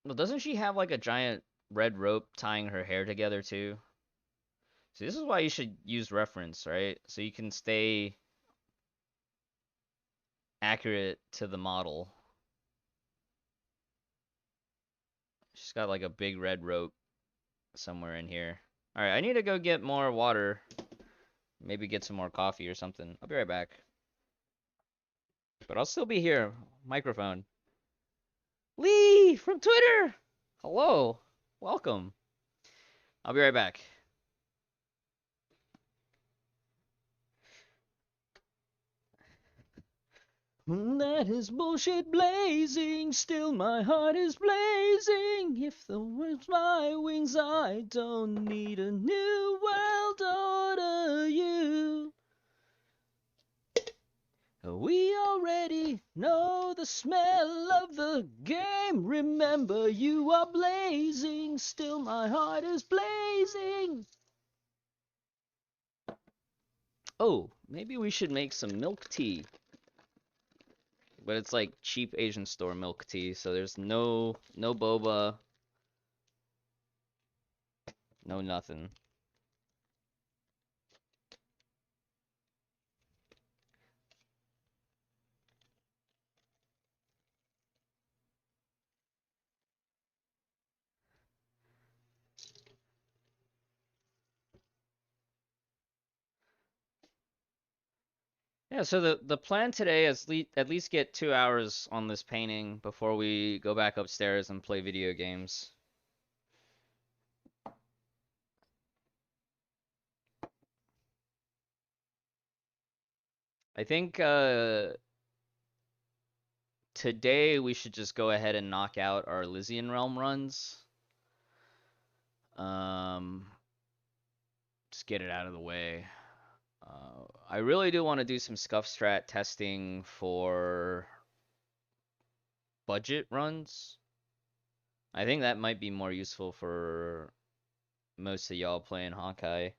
Well, doesn't she have like a giant red rope tying her hair together too? So this is why you should use reference, right? So you can stay accurate to the model. She's got like a big red rope somewhere in here. Alright, I need to go get more water. Maybe get some more coffee or something. I'll be right back. But I'll still be here. Microphone. Lee from Twitter! Hello. Welcome. I'll be right back. That is bullshit blazing, still my heart is blazing. If the world's my wings, I don't need a new world order, you. We already know the smell of the game. Remember, you are blazing, still my heart is blazing. Oh, maybe we should make some milk tea. But it's like cheap Asian store milk tea, so there's no boba, no nothing. Yeah, so the plan today is at least get 2 hours on this painting before we go back upstairs and play video games. I think today we should just go ahead and knock out our Elysian Realm runs. Just get it out of the way. I really do want to do some scuff strat testing for budget runs. I think that might be more useful for most of y'all playing Honkai.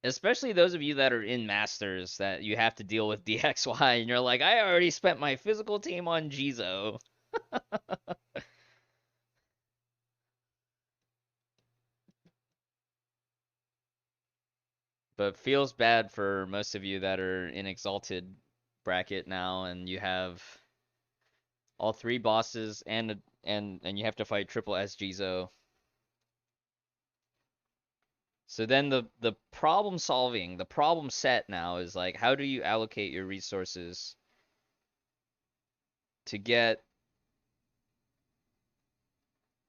Especially those of you that are in Masters that you have to deal with DXY and you're like, I already spent my physical team on Jizo. But feels bad for most of you that are in Exalted bracket now and you have all 3 bosses and you have to fight triple S Jizo. So then the problem solving, the problem set now is like, how do you allocate your resources to get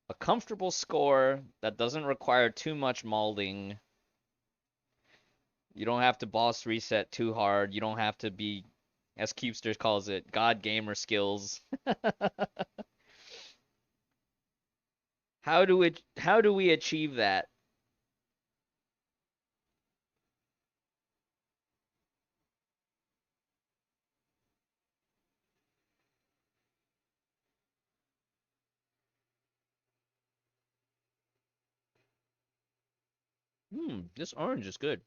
a comfortable score that doesn't require too much molding? You don't have to boss reset too hard. You don't have to be, as Cubester calls it, God gamer skills. How do we achieve that? This orange is good.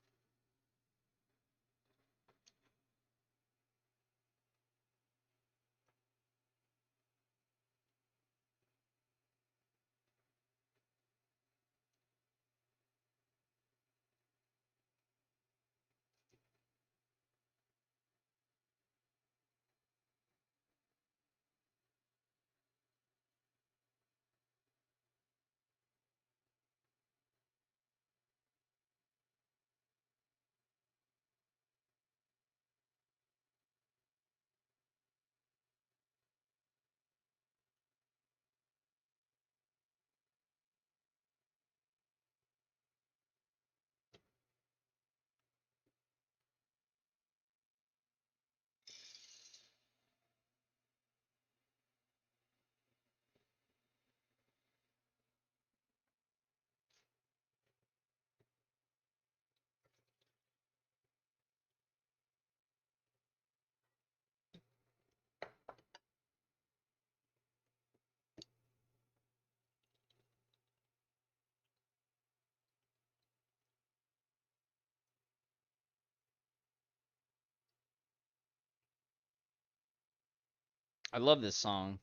I love this song.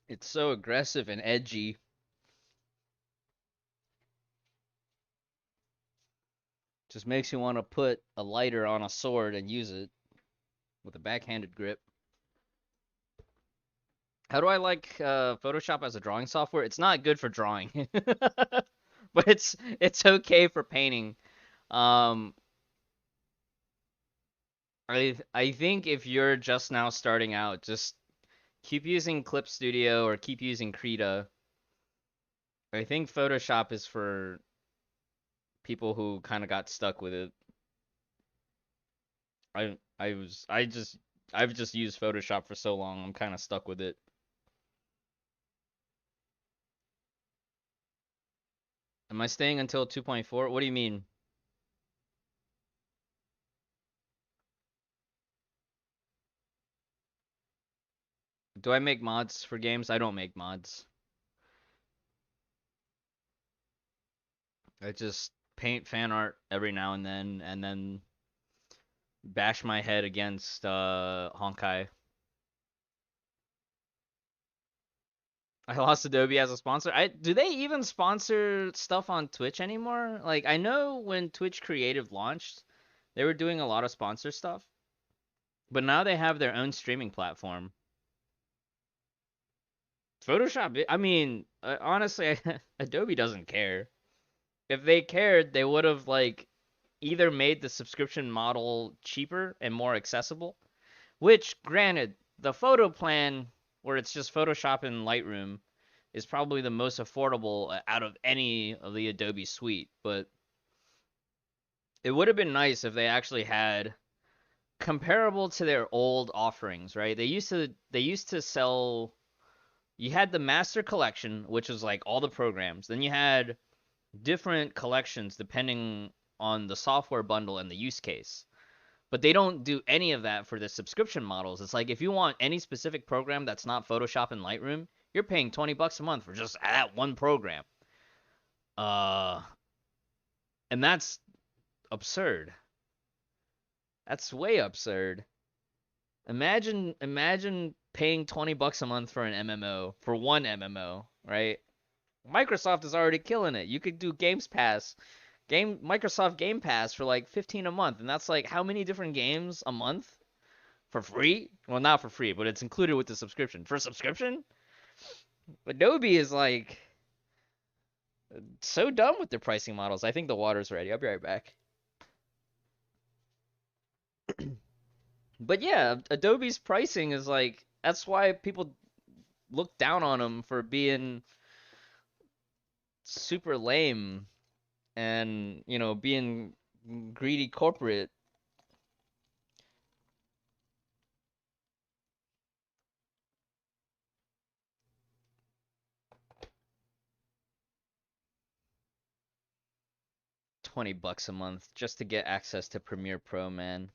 It's so aggressive and edgy. Just makes you want to put a lighter on a sword and use it with a backhanded grip. How do I like Photoshop as a drawing software? It's not good for drawing, but it's okay for painting. Um, I think if you're just now starting out, just keep using Clip Studio or keep using Krita. I think Photoshop is for people who kind of got stuck with it. I've just used Photoshop for so long. I'm kind of stuck with it. Am I staying until 2.4? What do you mean? Do I make mods for games? I don't make mods. I just paint fan art every now and then bash my head against Honkai. I lost Adobe as a sponsor. Do they even sponsor stuff on Twitch anymore? Like I know when Twitch Creative launched, they were doing a lot of sponsor stuff, but now they have their own streaming platform. Photoshop, I mean, honestly, Adobe doesn't care. If they cared, they would have like either made the subscription model cheaper and more accessible, which granted, the photo plan where it's just Photoshop and Lightroom is probably the most affordable out of any of the Adobe suite, but it would have been nice if they actually had comparable to their old offerings, right? They used to sell, you had the master collection, which was like all the programs. Then you had different collections depending on the software bundle and the use case. But they don't do any of that for the subscription models. It's like if you want any specific program that's not Photoshop and Lightroom, you're paying $20 a month for just that one program. Uh, and that's absurd. That's way absurd. Imagine paying $20 a month for an MMO, for one MMO, right? Microsoft is already killing it. You could do Microsoft Game Pass for like 15 a month, and that's like how many different games a month for free? Well, not for free, but it's included with the subscription. For subscription? Adobe is like so dumb with their pricing models. I think the water's ready. I'll be right back. But yeah, Adobe's pricing is like that's why people look down on them for being super lame and, being greedy corporate. $20 a month just to get access to Premiere Pro, man.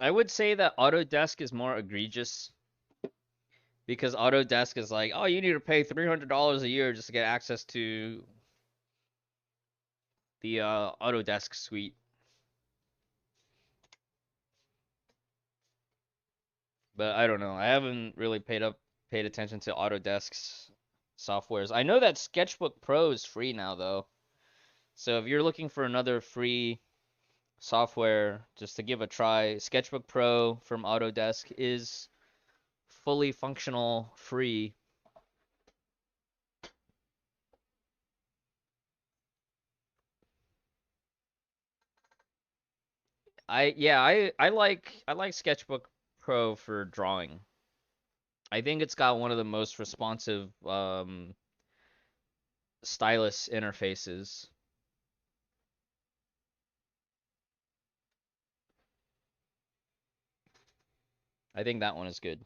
I would say that Autodesk is more egregious because Autodesk is like, oh, you need to pay $300 a year just to get access to the Autodesk suite. But I don't know. I haven't really paid attention to Autodesk's softwares. I know that Sketchbook Pro is free now though. So if you're looking for another free software just to give a try, Sketchbook Pro from Autodesk is fully functional, free. I like Sketchbook Pro for drawing. I think it's got one of the most responsive stylus interfaces. I think that one is good.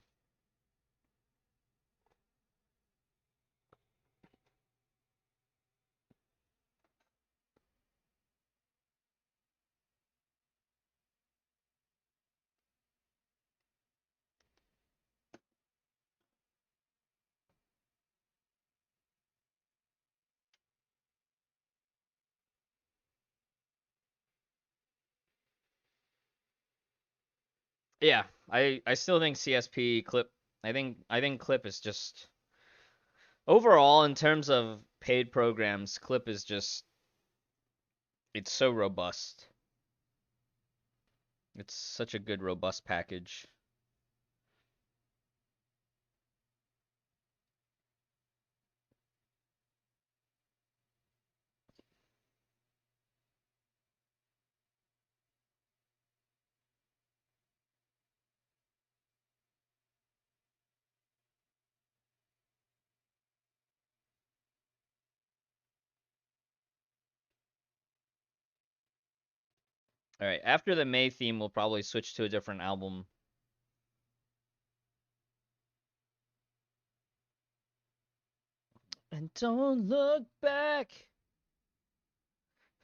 Yeah, I still think CSP clip. I think clip is just overall in terms of paid programs, clip is just it's so robust. It's such a good robust package. All right, after the May theme, we'll probably switch to a different album. And don't look back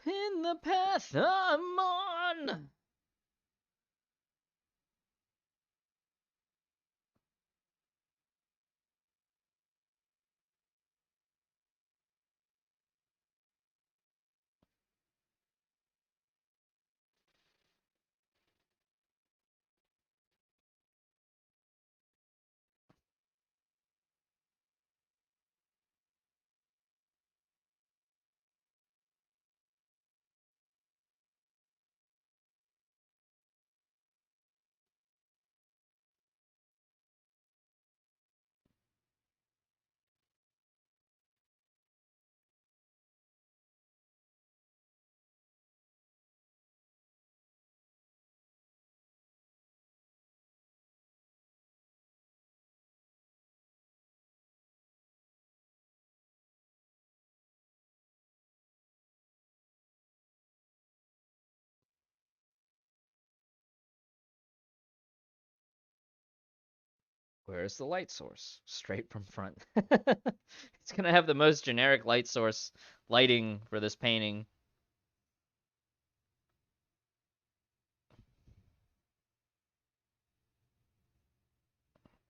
in the path I'm on. Where's the light source? Straight from front. It's gonna have the most generic light source lighting for this painting.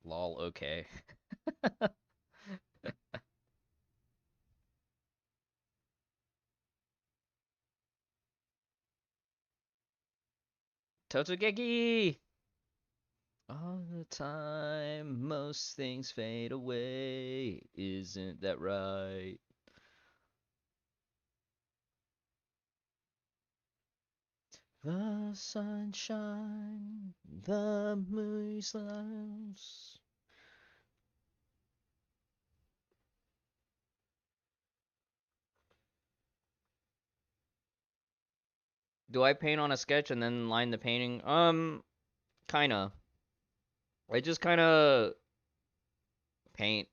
Lol, okay. Totogeki! All the time, most things fade away. Isn't that right? The sunshine, the moonlight. Do I paint on a sketch and then line the painting? Kinda. I just kinda paint.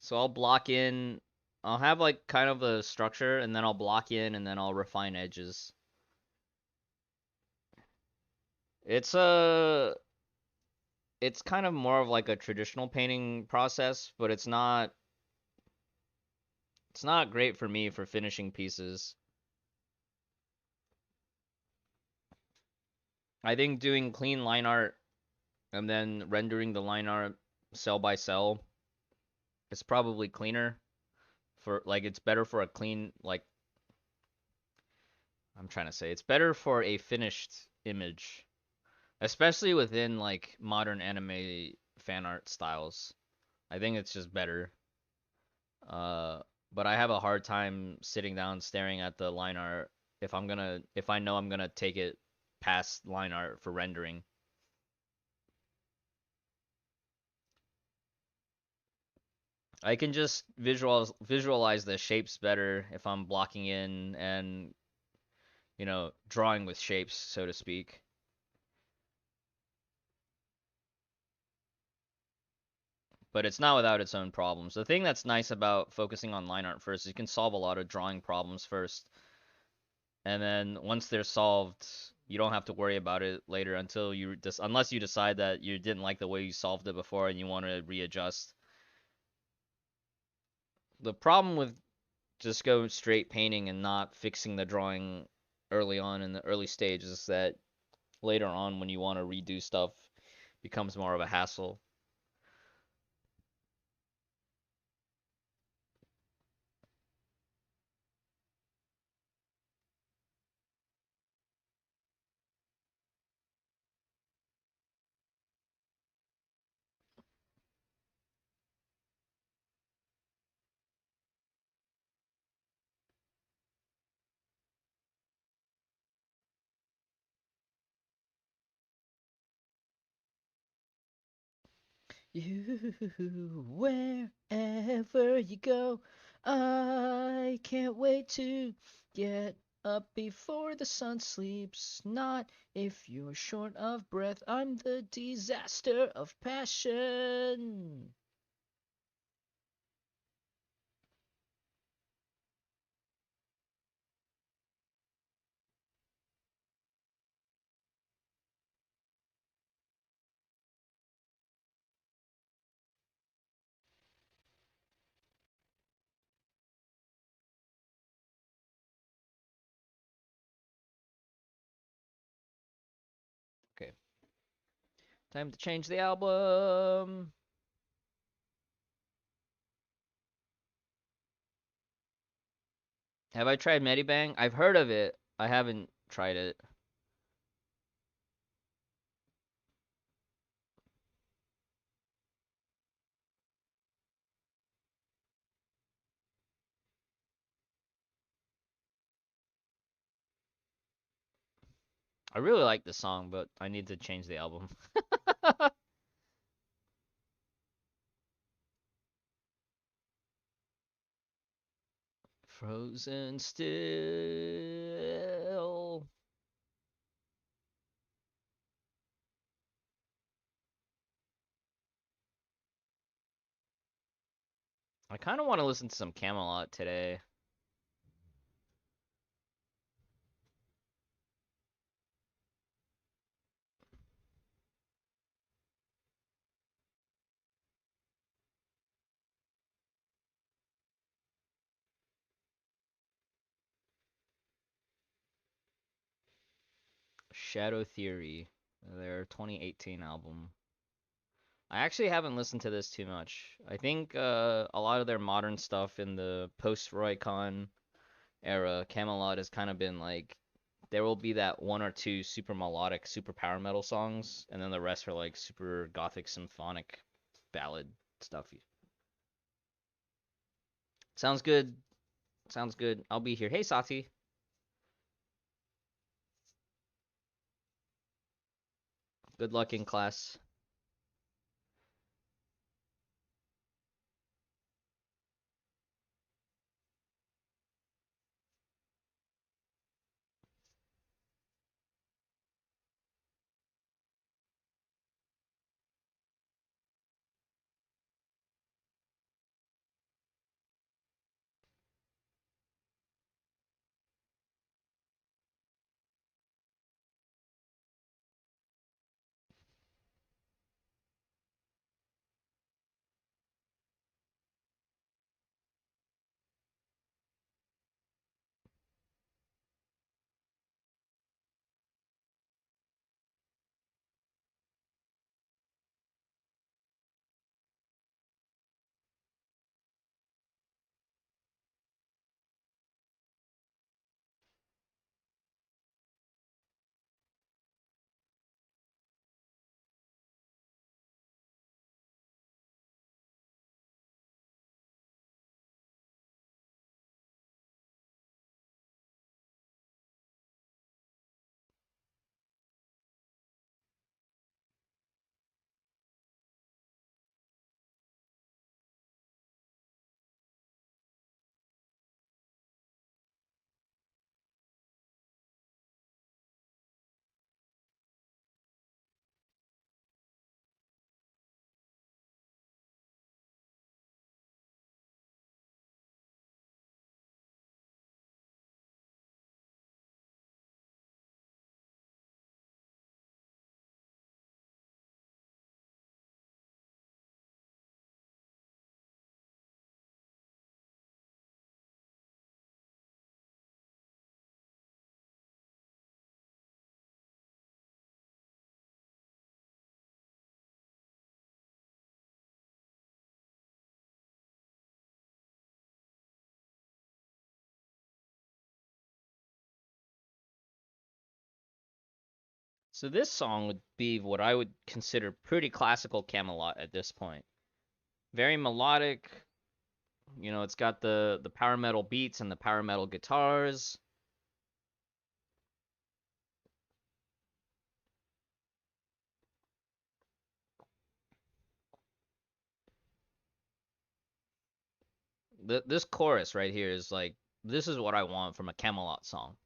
So I'll block in. I'll have like kind of a structure, and then I'll block in, and then I'll refine edges. It's a. It's kind of more of like a traditional painting process, but it's not. It's not great for me for finishing pieces. I think doing clean line art and then rendering the line art cell by cell is probably cleaner for like it's better for a clean like I'm trying to say it's better for a finished image, especially within like modern anime fan art styles. I think it's just better. Uh, but I have a hard time sitting down staring at the line art if I know I'm gonna take it past line art for rendering. I can just visualize the shapes better if I'm blocking in and drawing with shapes, so to speak. but it's not without its own problems. The thing that's nice about focusing on line art first is you can solve a lot of drawing problems first, and then once they're solved, you don't have to worry about it later until you just unless you decide that you didn't like the way you solved it before and you want to readjust. The problem with just going straight painting and not fixing the drawing early on in the early stages is that later on when you want to redo stuff becomes more of a hassle. You, wherever you go, I can't wait to get up before the sun sleeps. Not if you're short of breath, I'm the disaster of passion. Okay, time to change the album. Have I tried Medibang? I've heard of it. I haven't tried it. I really like the song, but I need to change the album. Frozen still. I kind of want to listen to some Camelot today. Shadow Theory, their 2018 album. I actually haven't listened to this too much. I think a lot of their modern stuff in the post Roycon era, Camelot has kind of been like there will be that one or two super melodic, super power metal songs, and then the rest are like super gothic symphonic ballad stuff. Sounds good. Sounds good. I'll be here. Hey, Sati. Good luck in class. So this song would be what I would consider pretty classical Camelot at this point. Very melodic. You know, it's got the power metal beats and the power metal guitars. This chorus right here is like, this is what I want from a Camelot song.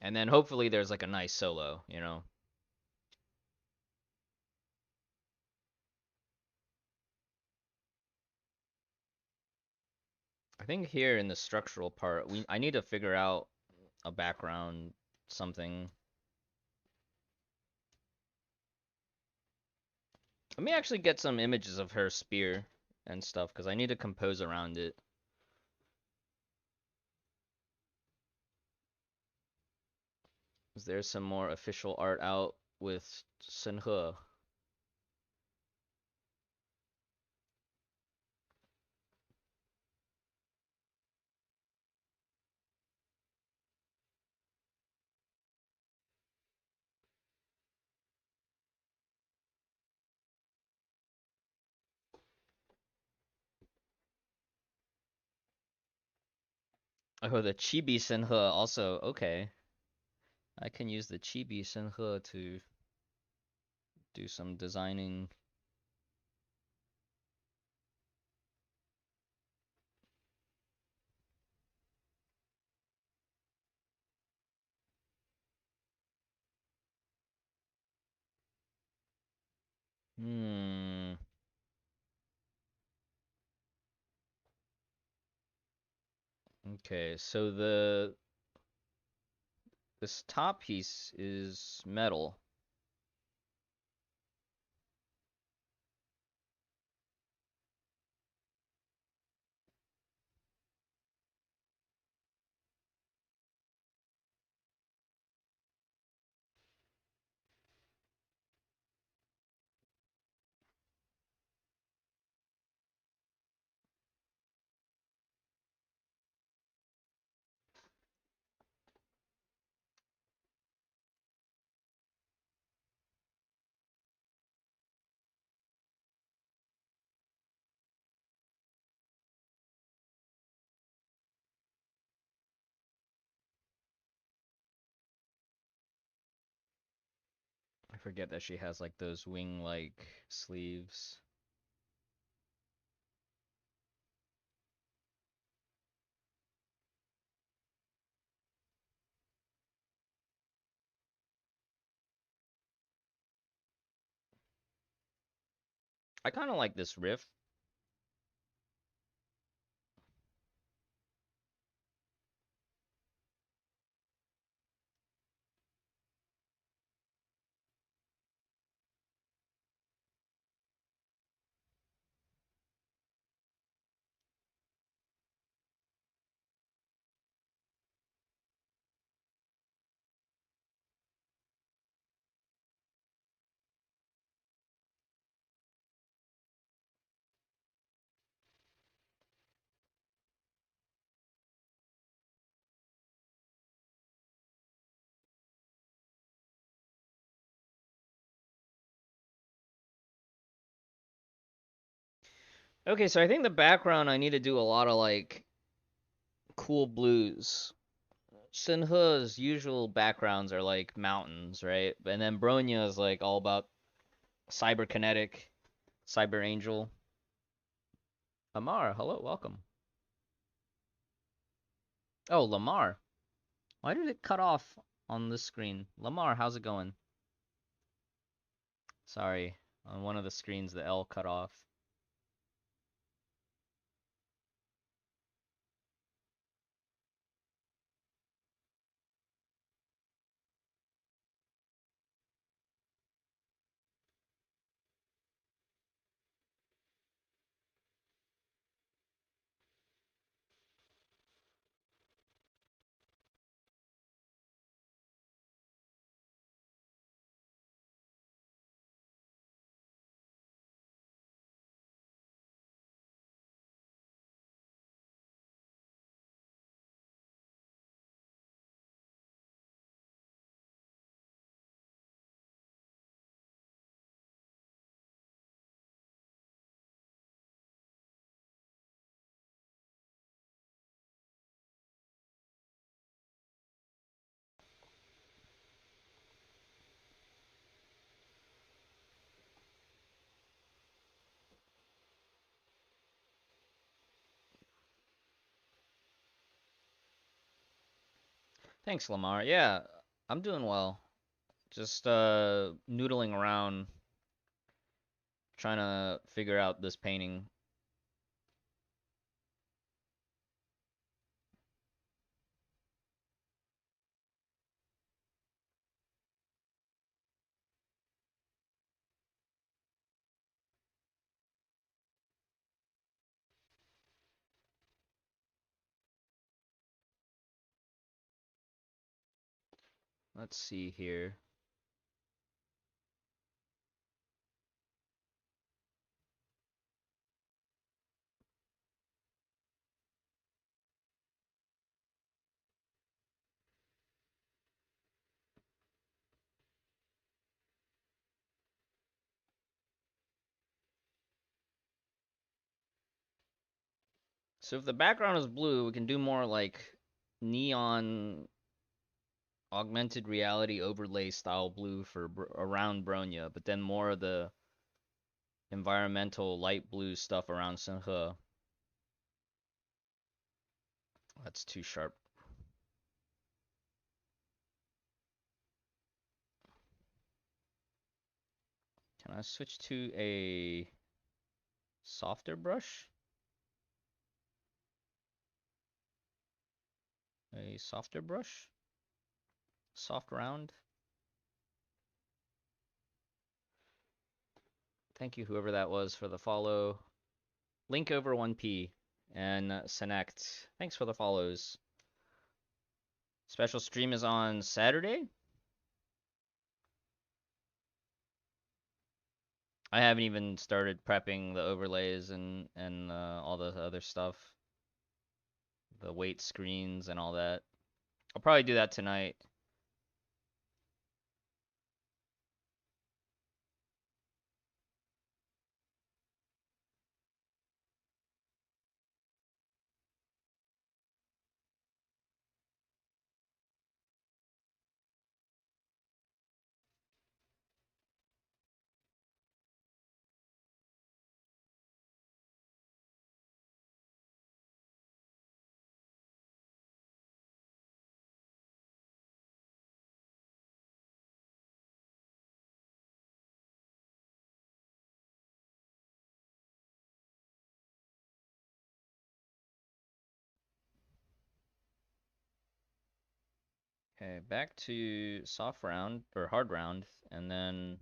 And then hopefully there's like a nice solo, you know. I think here in the structural part, I need to figure out a background something. Let me actually get some images of her spear and stuff because I need to compose around it. Is there some more official art out with Shenhe? Oh, the Chibi Shenhe also. Okay. I can use the Chibi Shenhe to do some designing. Hmm. Okay, so this top piece is metal. I forget that she has like those wing-like sleeves. I kind of like this riff. Okay, so I think the background I need to do a lot of like cool blues. Shinhe's usual backgrounds are like mountains, right? And then Bronya is like all about cyberkinetic, cyber angel. Amar, hello, welcome. Oh, Lamar. Why did it cut off on this screen? Lamar, how's it going? Sorry, on one of the screens the L cut off. Thanks, Lamar. Yeah, I'm doing well. Just noodling around trying to figure out this painting. Let's see here. So if the background is blue, we can do more like neon augmented reality overlay style blue for around Bronya, but then more of the environmental light blue stuff around Shenhe. That's too sharp. Can I switch to a softer brush? A softer brush? Soft round? Thank you, whoever that was, for the follow. Link over 1P and Senect. Thanks for the follows. Special stream is on Saturday. I haven't even started prepping the overlays and all the other stuff, the weight screens and all that. I'll probably do that tonight. Okay, back to soft round or hard round, and then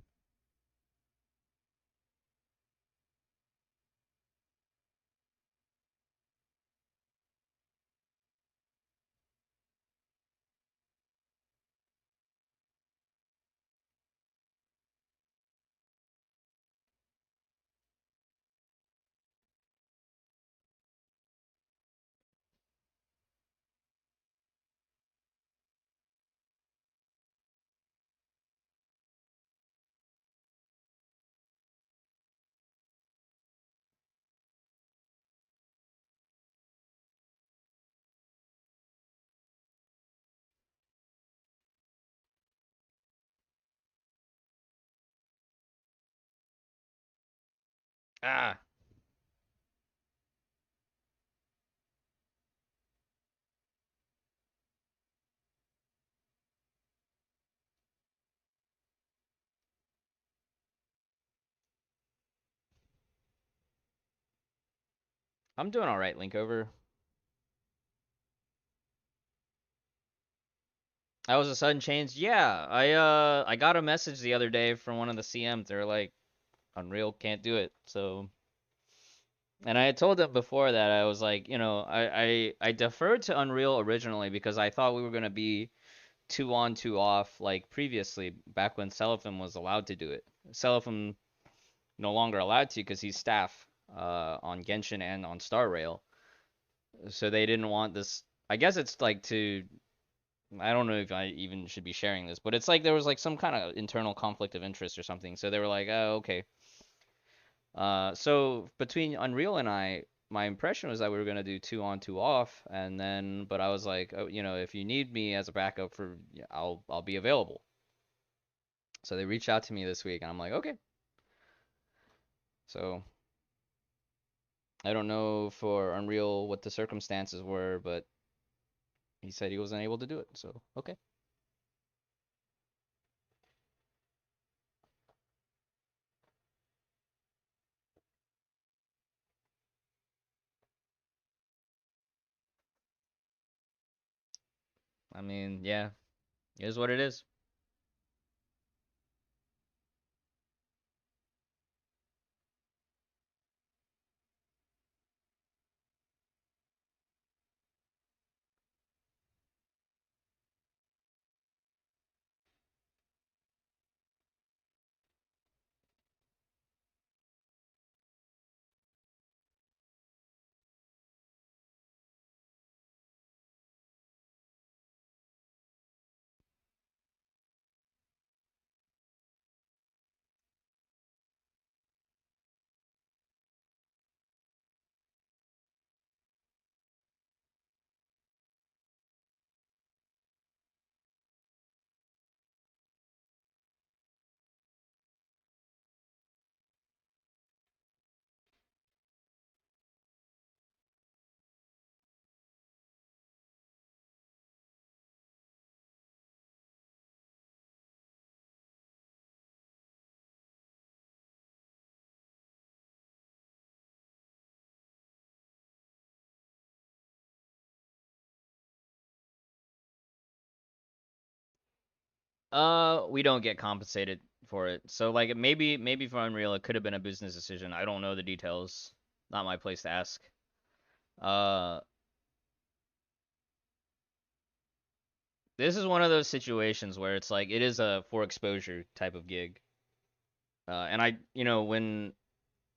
ah, I'm doing all right, Linkover. That was a sudden change. Yeah, I got a message the other day from one of the CMs. They're like, Unreal can't do it. So, and I had told them before that I was like, I deferred to Unreal originally because I thought we were gonna be two on, two off like previously, back when Seraphim was allowed to do it. Seraphim no longer allowed to because he's staff on Genshin and on Star Rail. So they didn't want this. I guess it's like to. I don't know if I even should be sharing this, but it's like there was like some kind of internal conflict of interest or something. So they were like, oh, okay. So between Unreal and I, my impression was that we were gonna do two on, two off, and then, but I was like, oh, if you need me as a backup for, yeah, I'll be available. So they reached out to me this week, and I'm like, okay. So I don't know for Unreal what the circumstances were, but he said he wasn't able to do it. So okay. I mean, yeah, it is what it is. We don't get compensated for it. So like maybe for Unreal it could have been a business decision. I don't know the details. Not my place to ask. Uh this is one of those situations where it's like it is a for exposure type of gig. And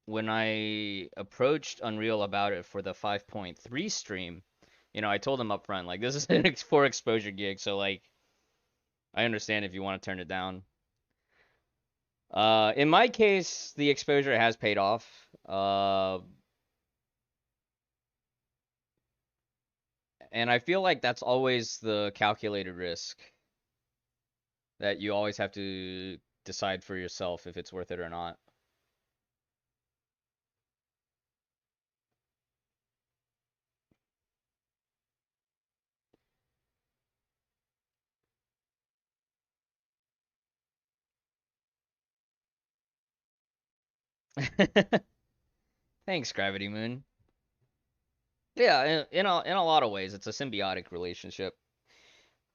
when I approached Unreal about it for the 5.3 stream, I told them up front like this is an for exposure gig, so like I understand if you want to turn it down. In my case, the exposure has paid off. And I feel like that's always the calculated risk that you always have to decide for yourself if it's worth it or not. Thanks, Gravity Moon. Yeah, in a lot of ways, it's a symbiotic relationship.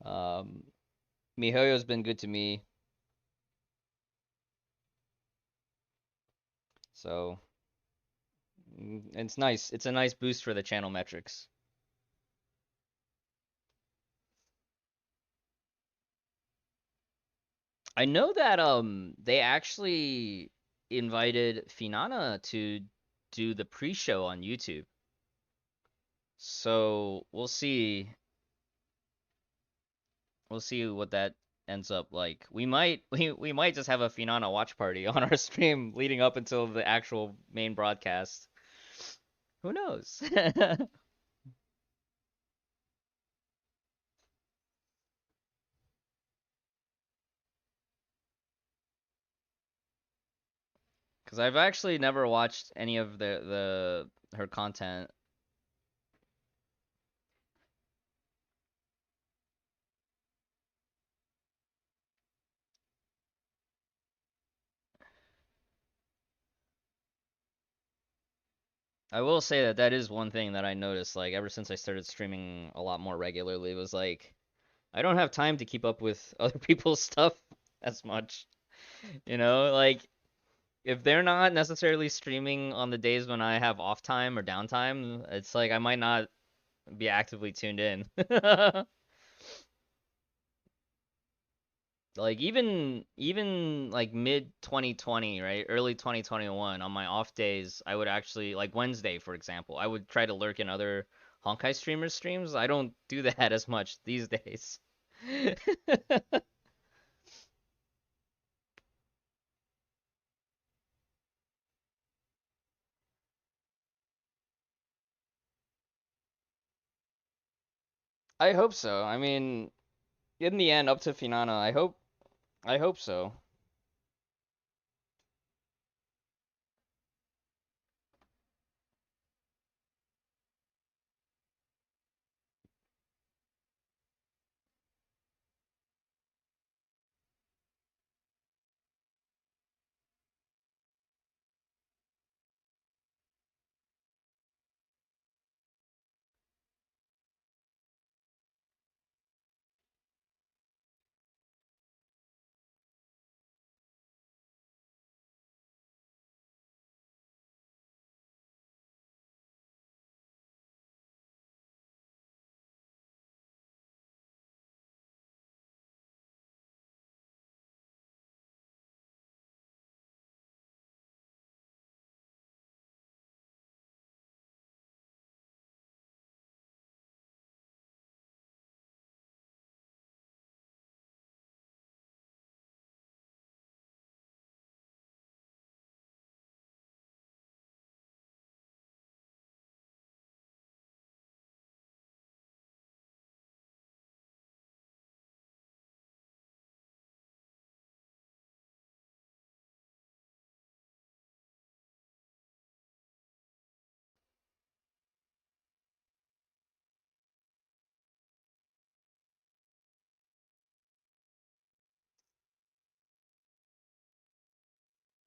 Um, MiHoYo's been good to me, so it's nice. It's a nice boost for the channel metrics. I know that they actually invited Finana to do the pre-show on YouTube. So we'll see what that ends up like. We might just have a Finana watch party on our stream leading up until the actual main broadcast. Who knows? Because I've actually never watched any of the her content. I will say that that is one thing that I noticed, like ever since I started streaming a lot more regularly, was like I don't have time to keep up with other people's stuff as much. Like if they're not necessarily streaming on the days when I have off time or downtime, it's like I might not be actively tuned in. Like even like mid 2020, right? Early 2021 on my off days, I would actually like Wednesday, for example, I would try to lurk in other Honkai streamers streams. I don't do that as much these days. I hope so. I mean, in the end, up to Finana. I hope so.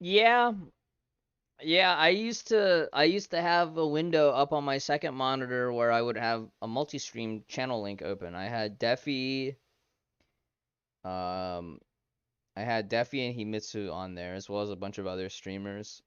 Yeah, yeah, I used to have a window up on my second monitor where I would have a multi-stream channel link open. Um I had Defi and Himitsu on there as well as a bunch of other streamers.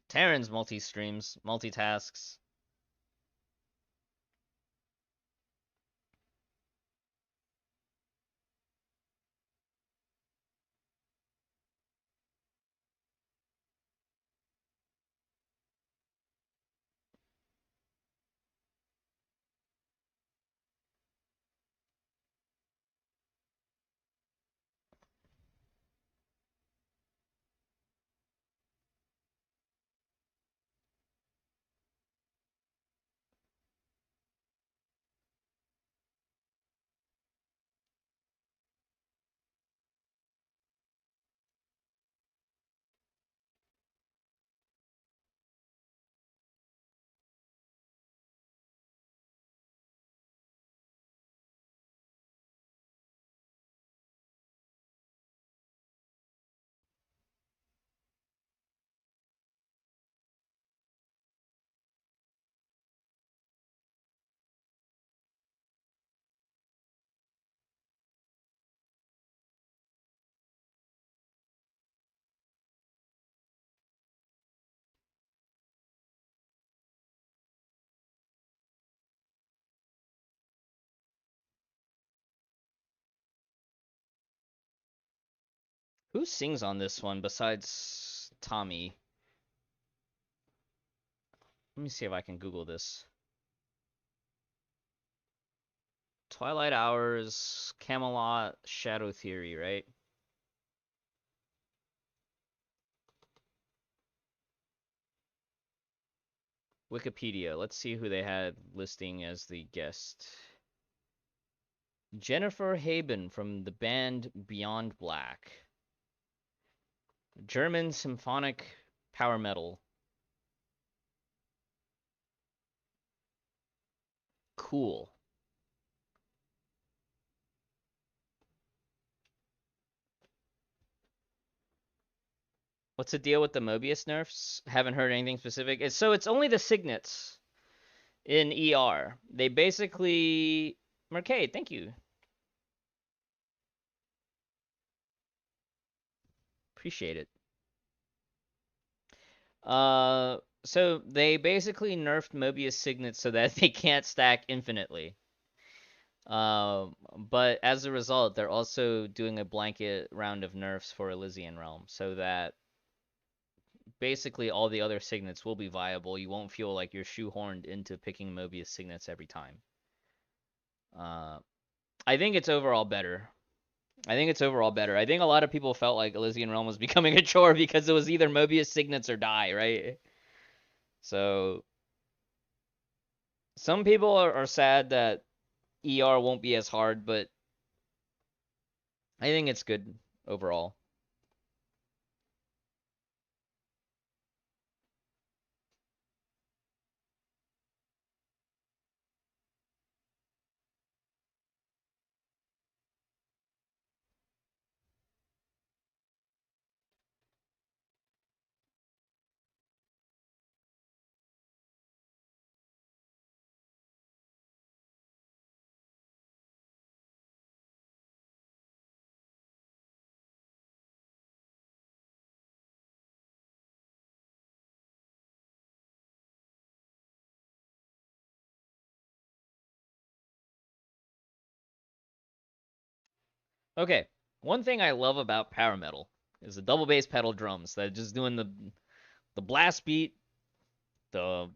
Terran's multi-streams, multitasks. Who sings on this one besides Tommy? Let me see if I can Google this. Twilight Hours, Camelot, Shadow Theory, right? Wikipedia. Let's see who they had listing as the guest. Jennifer Haben from the band Beyond Black. German symphonic power metal. Cool. What's the deal with the Mobius nerfs? Haven't heard anything specific. It's only the signets in ER. They basically Mercade, thank you. Appreciate it. So they basically nerfed Mobius signets so that they can't stack infinitely. But as a result, they're also doing a blanket round of nerfs for Elysian Realm so that basically all the other signets will be viable. You won't feel like you're shoehorned into picking Mobius signets every time. Uh, I think it's overall better. I think it's overall better. I think a lot of people felt like Elysian Realm was becoming a chore because it was either Mobius signets or die, right? So some people are sad that ER won't be as hard, but I think it's good overall. Okay, one thing I love about power metal is the double bass pedal drums that are just doing the blast beat, the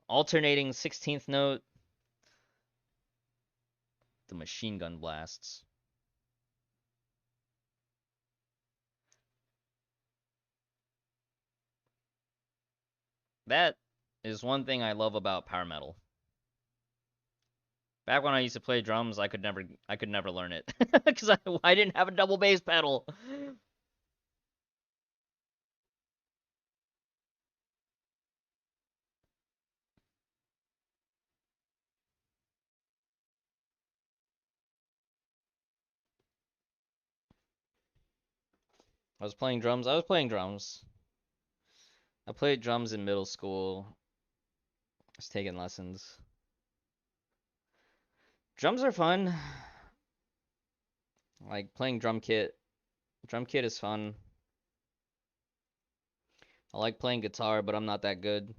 alternating 16th note, the machine gun blasts. That is one thing I love about power metal. Back when I used to play drums, I could never learn it because I didn't have a double bass pedal. I was playing drums. I was playing drums. I played drums in middle school. I was taking lessons. Drums are fun. Like playing drum kit. Drum kit is fun. I like playing guitar, but I'm not that good.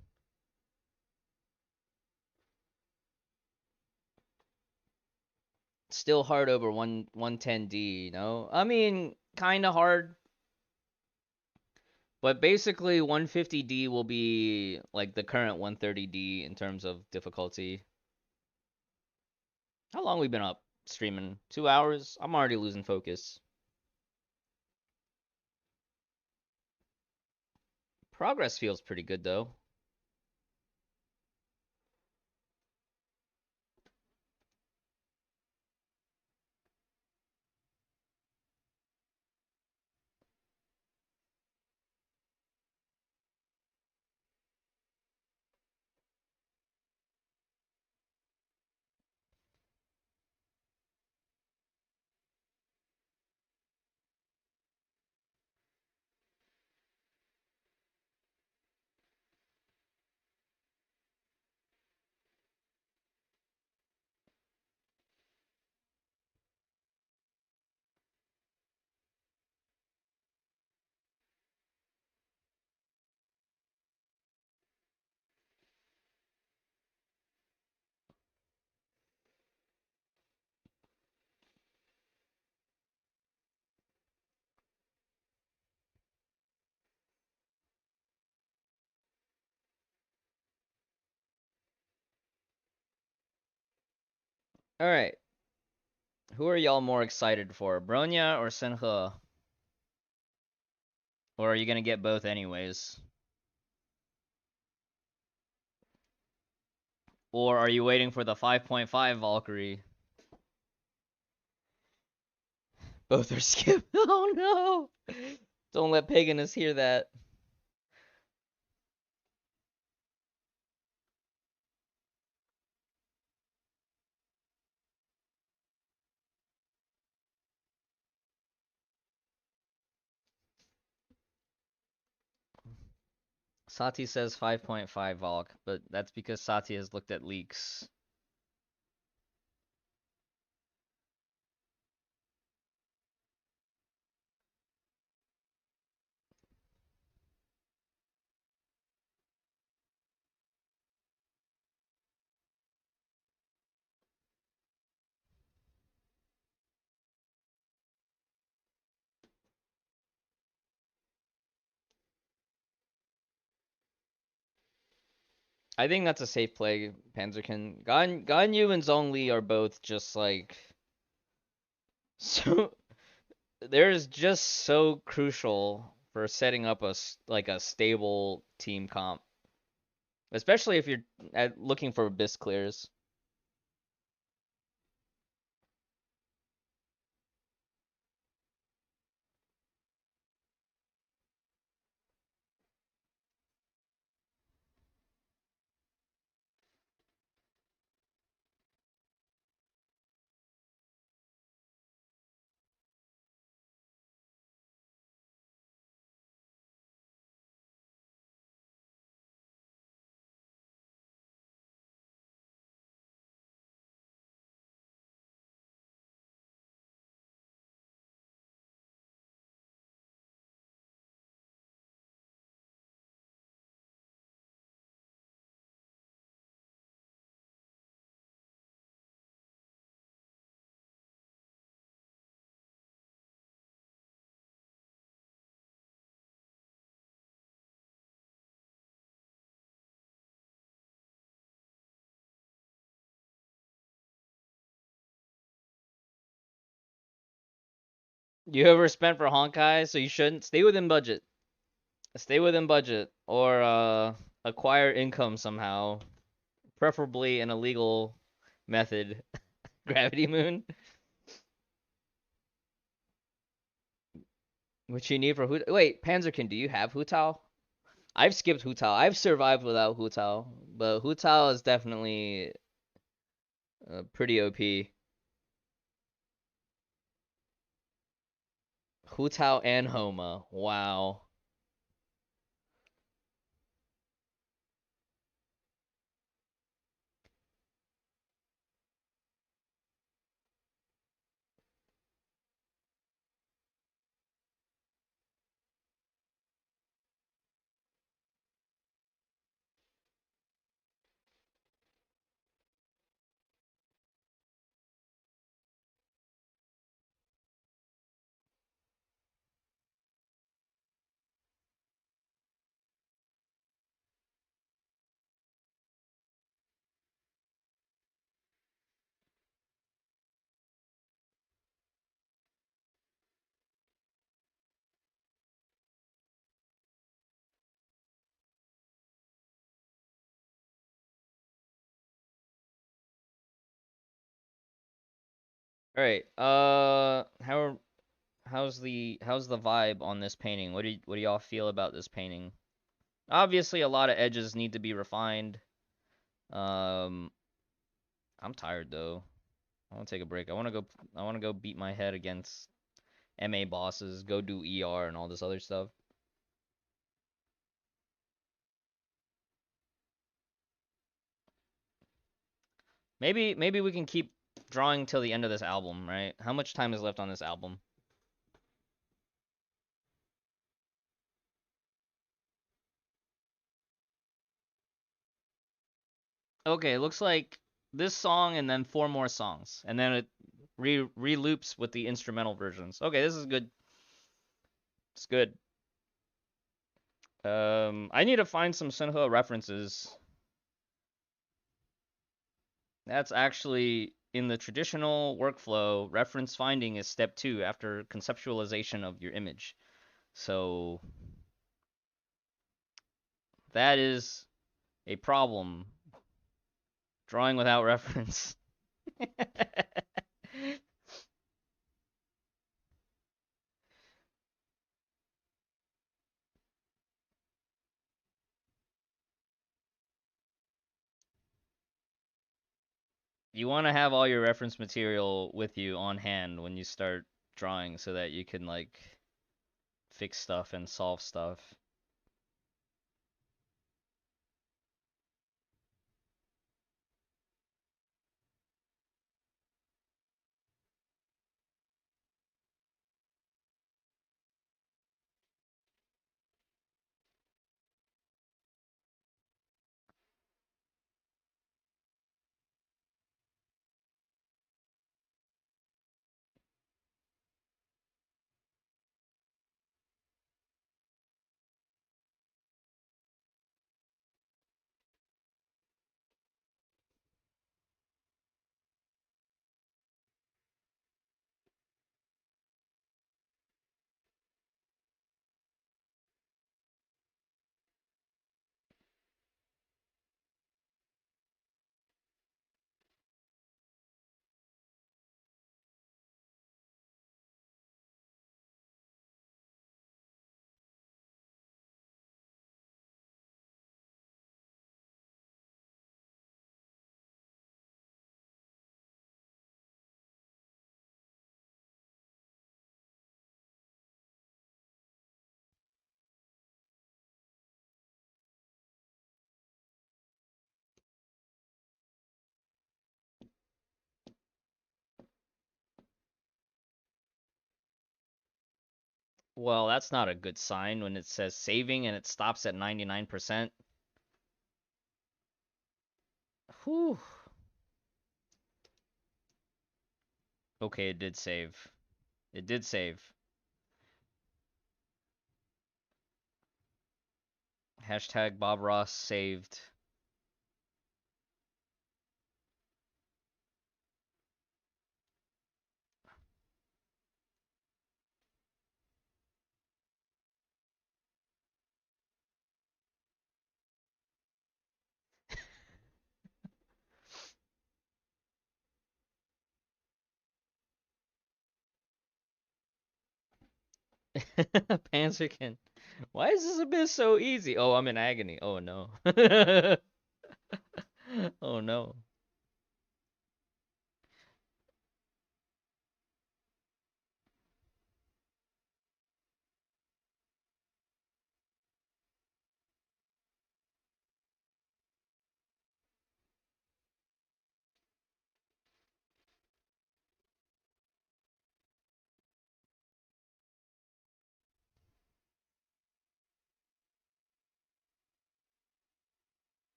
Still hard over 110D, you know? I mean, kind of hard, but basically 150D will be like the current 130D in terms of difficulty. How long we been up streaming? 2 hours? I'm already losing focus. Progress feels pretty good though. All right. Who are y'all more excited for, Bronya or Shenhe? Or are you gonna get both anyways? Or are you waiting for the 5.5 Valkyrie? Both are skipped. Oh no! Don't let Paganus hear that. Sati says 5.5 Valk, but that's because Sati has looked at leaks. I think that's a safe play, Panzerkin. Ganyu and Zhongli are both just like so. They're just so crucial for setting up like a stable team comp, especially if you're looking for bis clears. You overspent for Honkai, so you shouldn't. Stay within budget. Stay within budget, or acquire income somehow, preferably an illegal method. Gravity Moon, which you need for Hu. Wait, Panzerkin, do you have Hu Tao? I've skipped Hu Tao. I've survived without Hu Tao, but Hu Tao is definitely pretty OP. Hu Tao and Homa. Wow. All right. How's the vibe on this painting? What do y'all feel about this painting? Obviously, a lot of edges need to be refined. Um, I'm tired though. I want to take a break. I want to go beat my head against MA bosses, go do ER and all this other stuff. Maybe we can keep drawing till the end of this album, right? How much time is left on this album? Okay, looks like this song and then four more songs, and then it re-loops with the instrumental versions. Okay, this is good. It's good. I need to find some Shenhe references. That's actually in the traditional workflow. Reference finding is step 2 after conceptualization of your image. So that is a problem. Drawing without reference. You want to have all your reference material with you on hand when you start drawing so that you can like fix stuff and solve stuff. Well, that's not a good sign when it says saving and it stops at 99%. Whew. Okay, it did save. It did save. Hashtag Bob Ross saved. Panzerkin. Why is this abyss so easy? Oh, I'm in agony. Oh no. Oh no.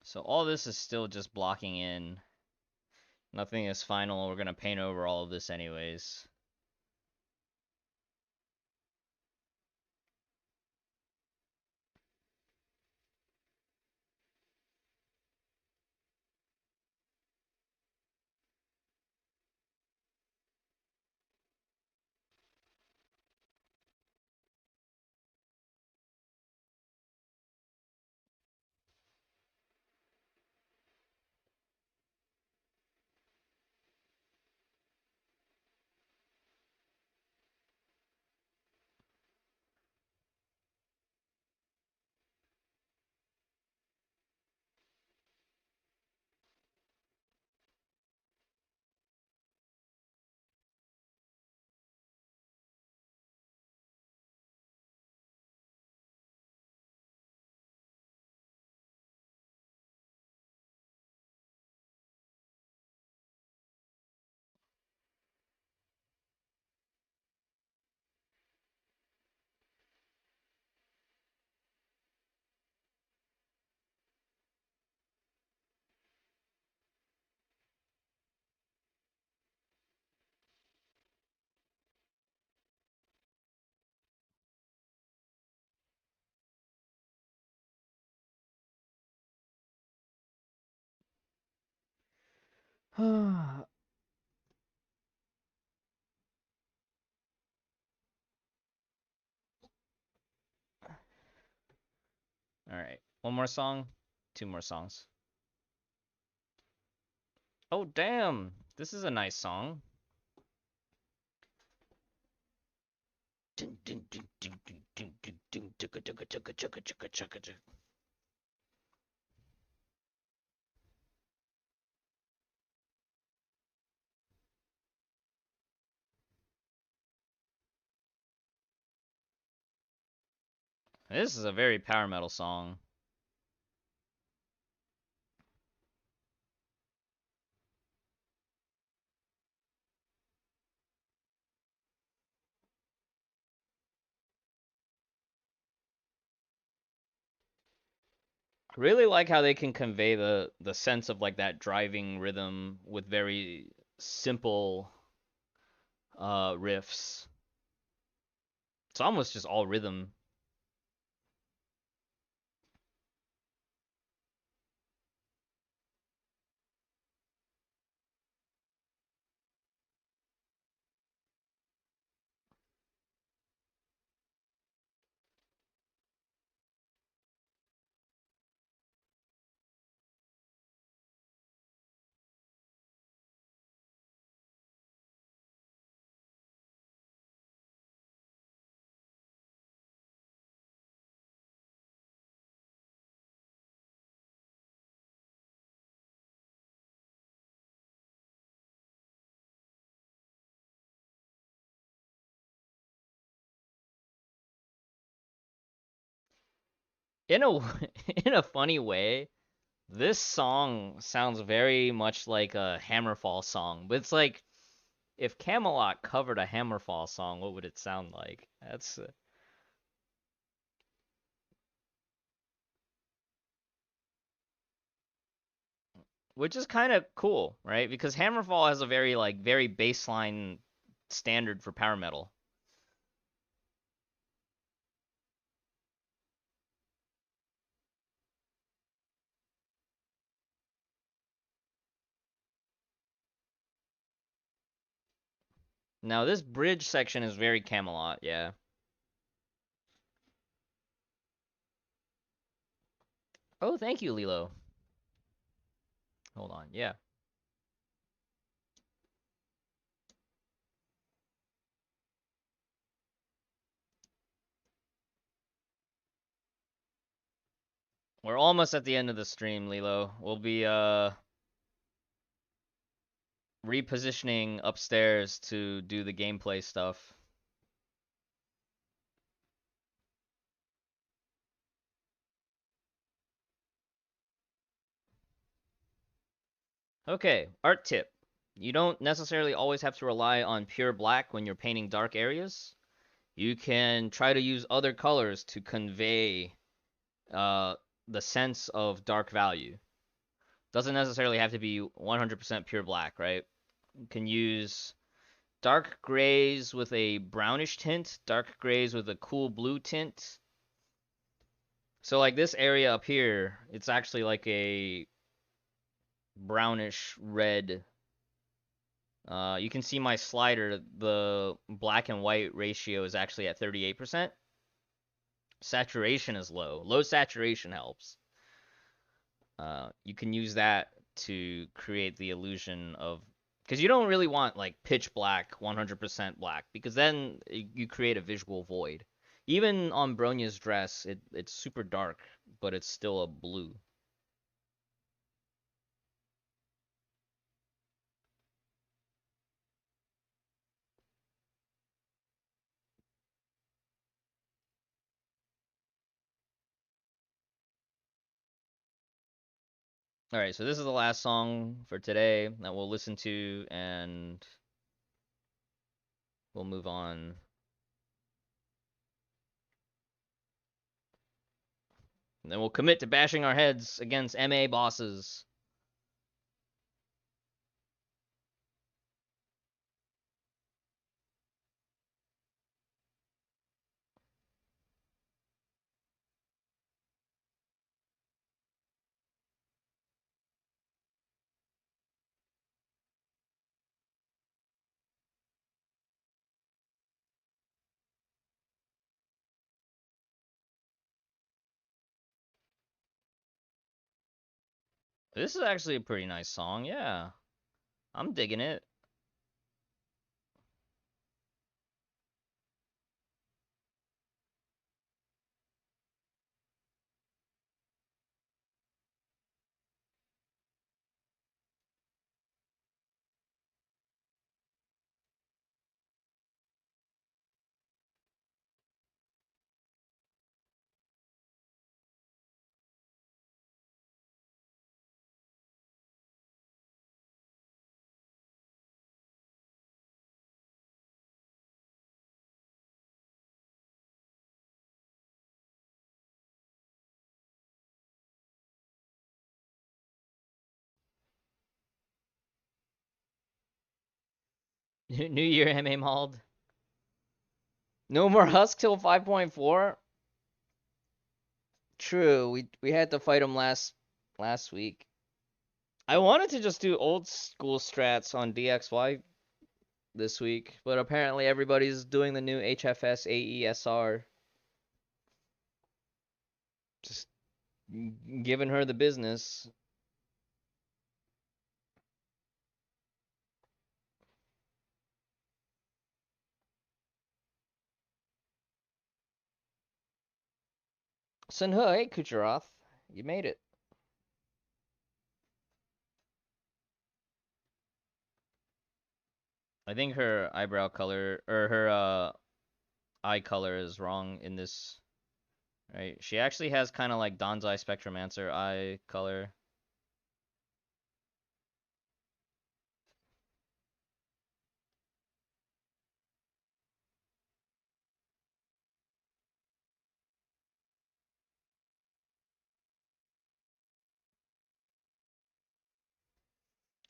So all this is still just blocking in. Nothing is final. We're gonna paint over all of this anyways. Alright, one more song, two more songs. Oh damn, this is a nice song. This is a very power metal song. I really like how they can convey the sense of like that driving rhythm with very simple riffs. It's almost just all rhythm. In a in a funny way, this song sounds very much like a Hammerfall song, but it's like if Camelot covered a Hammerfall song, what would it sound like? That's which is kind of cool, right? Because Hammerfall has a very like very baseline standard for power metal. Now this bridge section is very Camelot, yeah. Oh, thank you, Lilo. Hold on, yeah. We're almost at the end of the stream, Lilo. We'll be repositioning upstairs to do the gameplay stuff. Okay, art tip. You don't necessarily always have to rely on pure black when you're painting dark areas. You can try to use other colors to convey uh, the sense of dark value. Doesn't necessarily have to be 100% pure black, right? You can use dark grays with a brownish tint, dark grays with a cool blue tint. So like this area up here, it's actually like a brownish red. You can see my slider, the black and white ratio is actually at 38%. Saturation is low. Low saturation helps. You can use that to create the illusion of, because you don't really want like pitch black, 100% black, because then you create a visual void. Even on Bronya's dress, it's super dark, but it's still a blue. All right, so this is the last song for today that we'll listen to, and we'll move on. And then we'll commit to bashing our heads against MA bosses. This is actually a pretty nice song, yeah. I'm digging it. New Year MA Mauled. No more Husk till 5.4? True, we had to fight him last week. I wanted to just do old school strats on DXY this week, but apparently everybody's doing the new HFS AESR. Just giving her the business. Shenhe, hey Kucheroth, you made it. I think her eyebrow color or her eye color is wrong in this Right? She actually has kind of like Don's Eye Spectromancer eye color.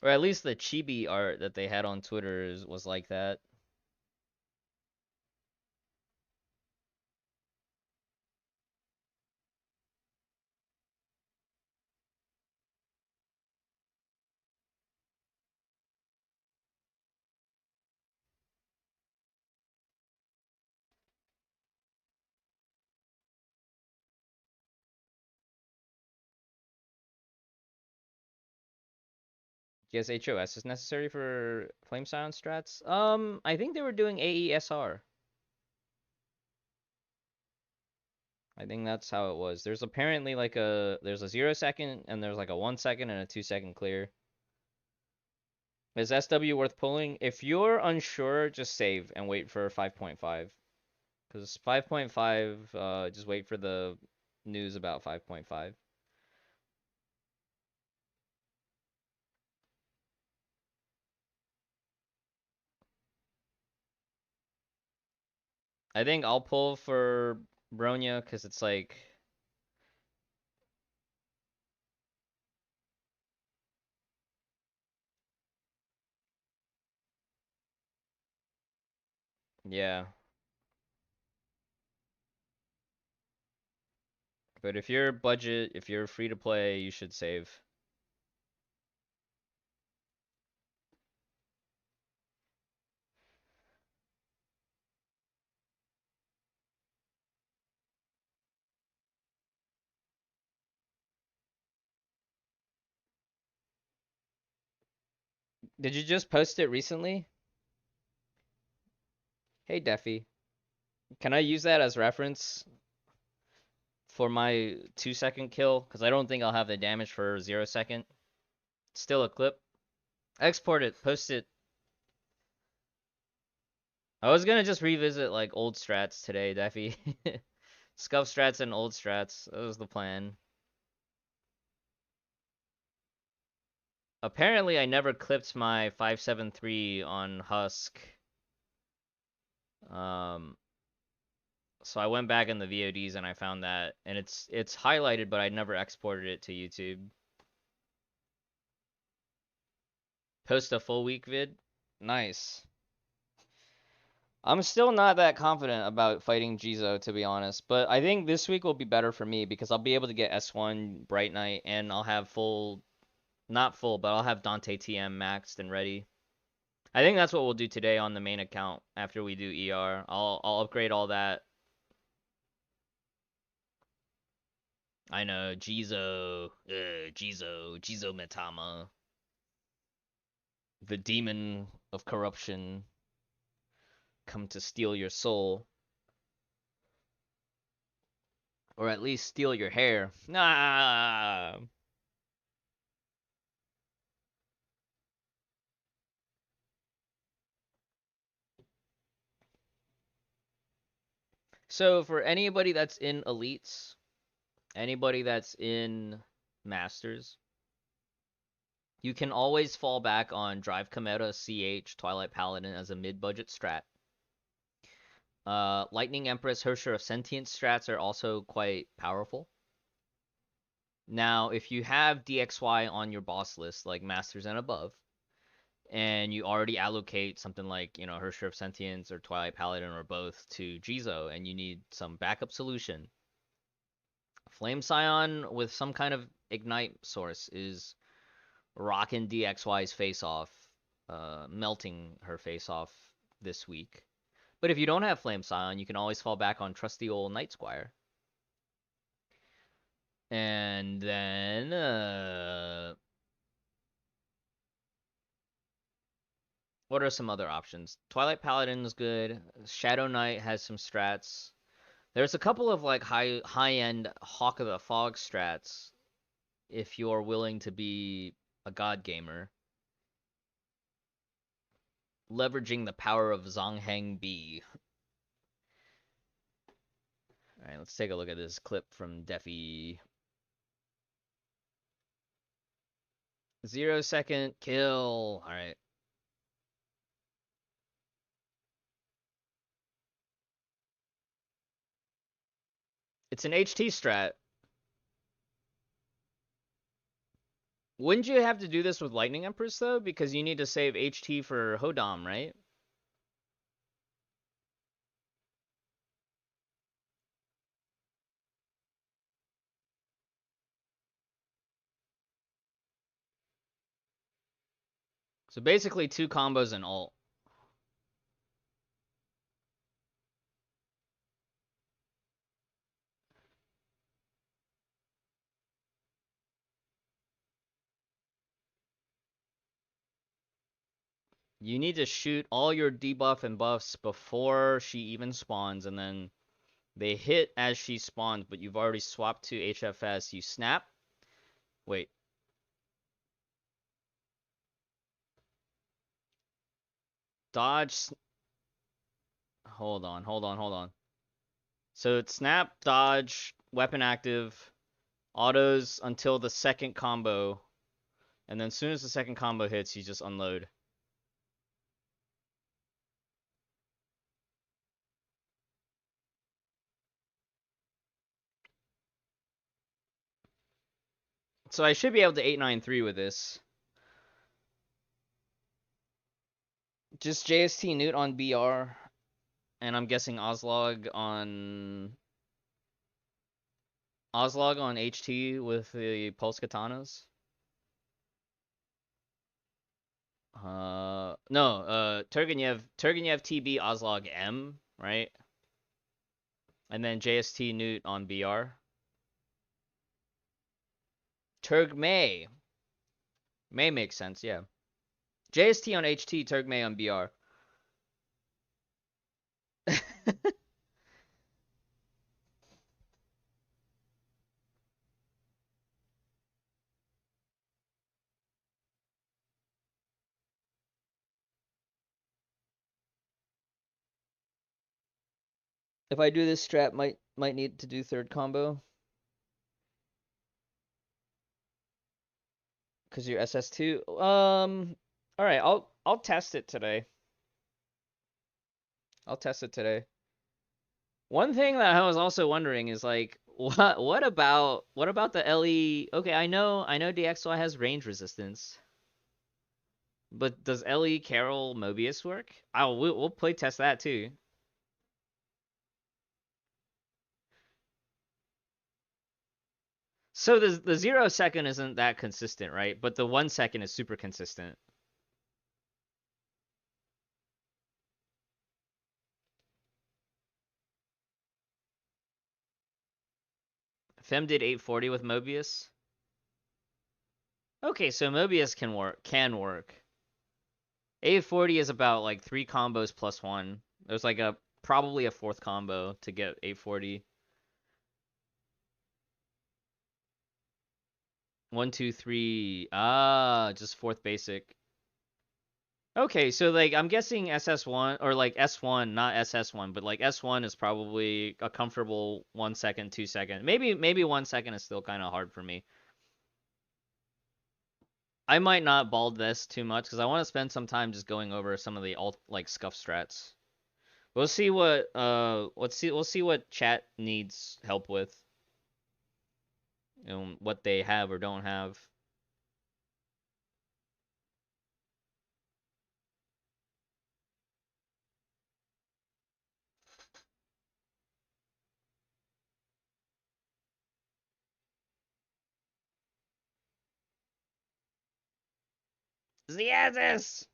Or at least the chibi art that they had on Twitter was like that. Guess HOS is necessary for Flame Scion strats? I think they were doing AESR. I think that's how it was. There's apparently like there's a 0 second and there's like a 1 second and a 2 second clear. Is SW worth pulling? If you're unsure, just save and wait for 5.5. Because 5.5, just wait for the news about 5.5. I think I'll pull for Bronya because it's like, yeah. But if you're budget, if you're free to play, you should save. Did you just post it recently? Hey, Defi. Can I use that as reference for my 2 second kill? Because I don't think I'll have the damage for 0 second. Still a clip. Export it, post it. I was gonna just revisit like old strats today, Defi. Scuff strats and old strats. That was the plan. Apparently, I never clipped my 573 on Husk. Um, so I went back in the VODs and I found that, and it's highlighted, but I never exported it to YouTube. Post a full week vid. Nice. I'm still not that confident about fighting Jizo, to be honest, but I think this week will be better for me because I'll be able to get S1 Bright Knight and I'll have full, not full, but I'll have Dante TM maxed and ready. I think that's what we'll do today on the main account after we do ER. I'll upgrade all that. I know, Jizo Metama, the demon of corruption, come to steal your soul. Or at least steal your hair. Nah. So for anybody that's in elites, anybody that's in masters, you can always fall back on Drive Cometa, CH, Twilight Paladin as a mid-budget strat. Lightning Empress, Hersher of Sentience strats are also quite powerful. Now, if you have DXY on your boss list, like Masters and above, and you already allocate something like, Hersher of Sentience or Twilight Paladin or both to Jizo, and you need some backup solution, Flame Scion with some kind of Ignite source is rocking DXY's face off, melting her face off this week. But if you don't have Flame Scion, you can always fall back on trusty old Night Squire. And then, what are some other options? Twilight Paladin is good. Shadow Knight has some strats. There's a couple of like high-end Hawk of the Fog strats if you're willing to be a god gamer. Leveraging the power of Zongheng B. Alright, let's take a look at this clip from Defi. 0-second kill. Alright. It's an HT strat. Wouldn't you have to do this with Lightning Empress, though? Because you need to save HT for Hodam, right? So basically 2 combos and ult. You need to shoot all your debuff and buffs before she even spawns, and then they hit as she spawns, but you've already swapped to HFS. You snap. Wait. Dodge. Hold on. So it's snap, dodge, weapon active, autos until the second combo, and then as soon as the second combo hits, you just unload. So I should be able to 893 with this. Just JST Newt on BR, and I'm guessing Ozlog on HT with the Pulse Katanas. No, Turgenev TB Ozlog M, right? And then JST Newt on BR. Turg May. May makes sense, yeah. JST on HT, Turg May on BR. If I do this strat, might need to do third combo. Cause you're SS2. Alright, I'll test it today. One thing that I was also wondering is like what about the LE? Okay, I know DXY has range resistance. But does LE Carol Mobius work? We'll play test that too. So the 0-second isn't that consistent, right? But the 1-second is super consistent. Fem did 840 with Mobius. Okay, so Mobius can work. 840 is about like 3 combos plus 1. There's like probably a 4th combo to get 840. 1, 2, 3. Just 4th basic. Okay, so like I'm guessing SS1 or like S1, not SS1, but like S1 is probably a comfortable 1 second, 2 second. Maybe 1 second is still kind of hard for me. I might not bald this too much because I want to spend some time just going over some of the alt like scuff strats. We'll see what we'll see what chat needs help with. You know, what they have or don't have. Ziazis!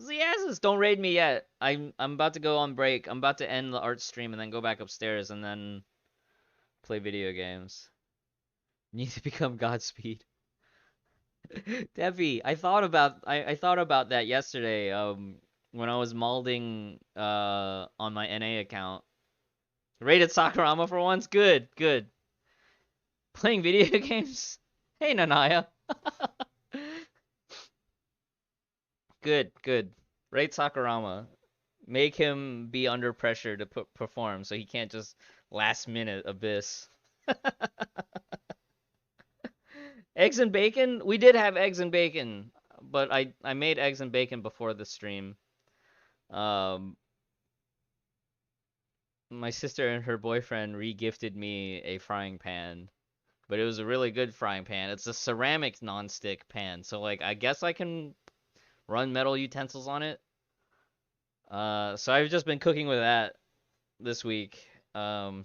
Ziazis! Don't raid me yet. I'm about to go on break. I'm about to end the art stream and then go back upstairs and then play video games. Need to become Godspeed. Devi, I thought about that yesterday, when I was malding on my NA account. Rated Sakurama for once? Good. Playing video games? Hey Nanaya. Good. Rate Sakurama. Make him be under pressure to perform so he can't just Last minute abyss. Eggs and bacon? We did have eggs and bacon, but I made eggs and bacon before the stream. Um, my sister and her boyfriend re-gifted me a frying pan, but it was a really good frying pan. It's a ceramic non-stick pan, so like I guess I can run metal utensils on it. So I've just been cooking with that this week. Um,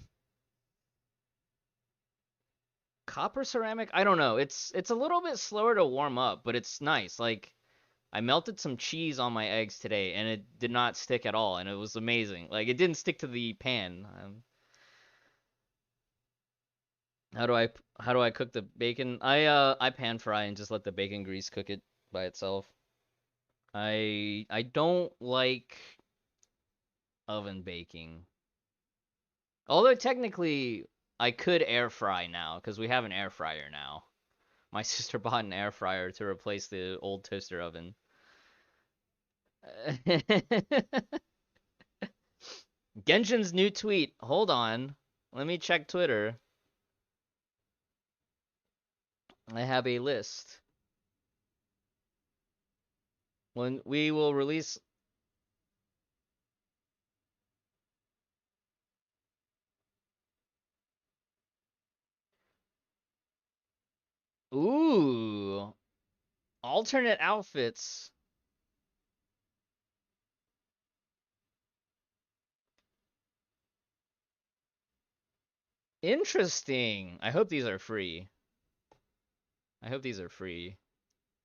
Copper ceramic? I don't know. It's a little bit slower to warm up, but it's nice. Like I melted some cheese on my eggs today, and it did not stick at all, and it was amazing. Like it didn't stick to the pan. How do I how do I cook the bacon? I pan fry and just let the bacon grease cook it by itself. I don't like oven baking. Although technically I could air fry now because we have an air fryer now. My sister bought an air fryer to replace the old toaster oven. Genshin's new tweet. Hold on. Let me check Twitter. I have a list. When we will release. Ooh. Alternate outfits. Interesting. I hope these are free. I hope these are free.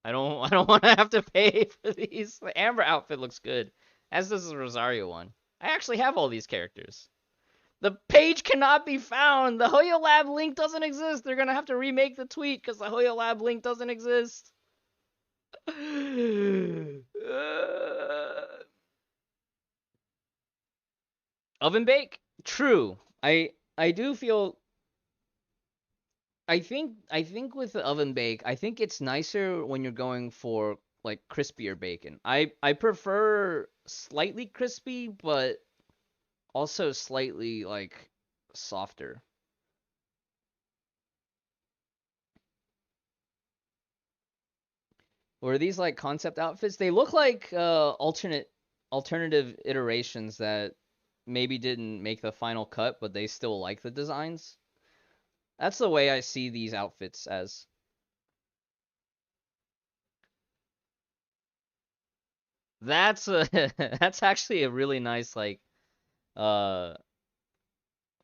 I don't want to have to pay for these. The Amber outfit looks good, as does the Rosario one. I actually have all these characters. The page cannot be found. The Hoyo Lab link doesn't exist. They're gonna have to remake the tweet because the Hoyo Lab link doesn't exist. Oven bake? True. I do feel I think with the oven bake, I think it's nicer when you're going for like crispier bacon. I prefer slightly crispy, but also slightly like softer. Or are these like concept outfits? They look like alternative iterations that maybe didn't make the final cut, but they still like the designs. That's the way I see these outfits as. That's a that's actually a really nice like uh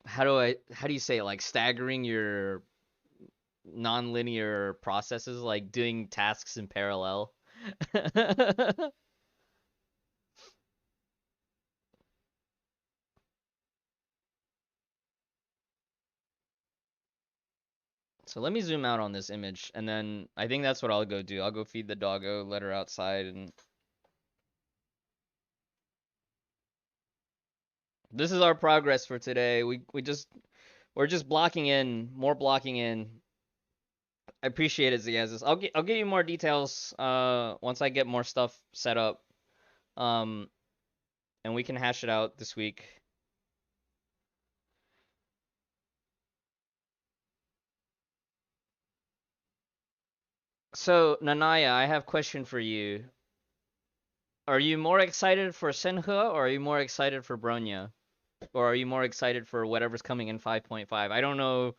how do you say it? Like staggering your non-linear processes, like doing tasks in parallel. So let me zoom out on this image, and then I think that's what I'll go do. I'll go feed the doggo, let her outside, and this is our progress for today. We're just blocking in, more blocking in. I appreciate it, Ziazis. I'll give you more details once I get more stuff set up. Um and we can hash it out this week. So, Nanaya, I have a question for you. Are you more excited for Shenhe or are you more excited for Bronya? Or are you more excited for whatever's coming in 5.5? I don't know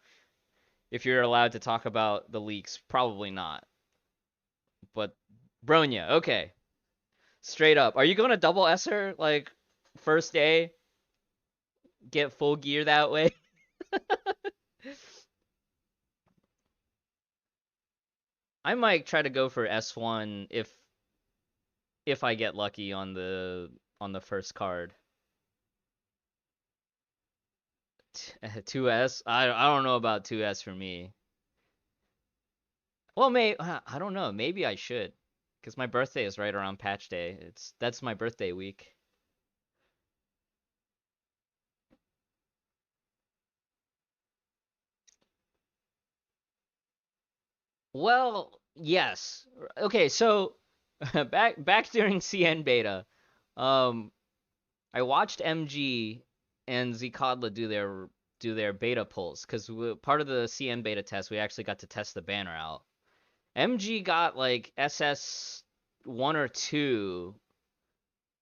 if you're allowed to talk about the leaks. Probably not. But Bronya, okay. Straight up. Are you going to double Esser like first day? Get full gear that way? I might try to go for S1 if I get lucky on the first card. 2S? I don't know about 2S for me. Well, I don't know. Maybe I should, because my birthday is right around patch day. That's my birthday week. Well, yes. Okay, so back during CN beta, um, I watched MG and Zcodla do their beta pulls, because part of the CN beta test, we actually got to test the banner out. MG got like SS 1 or 2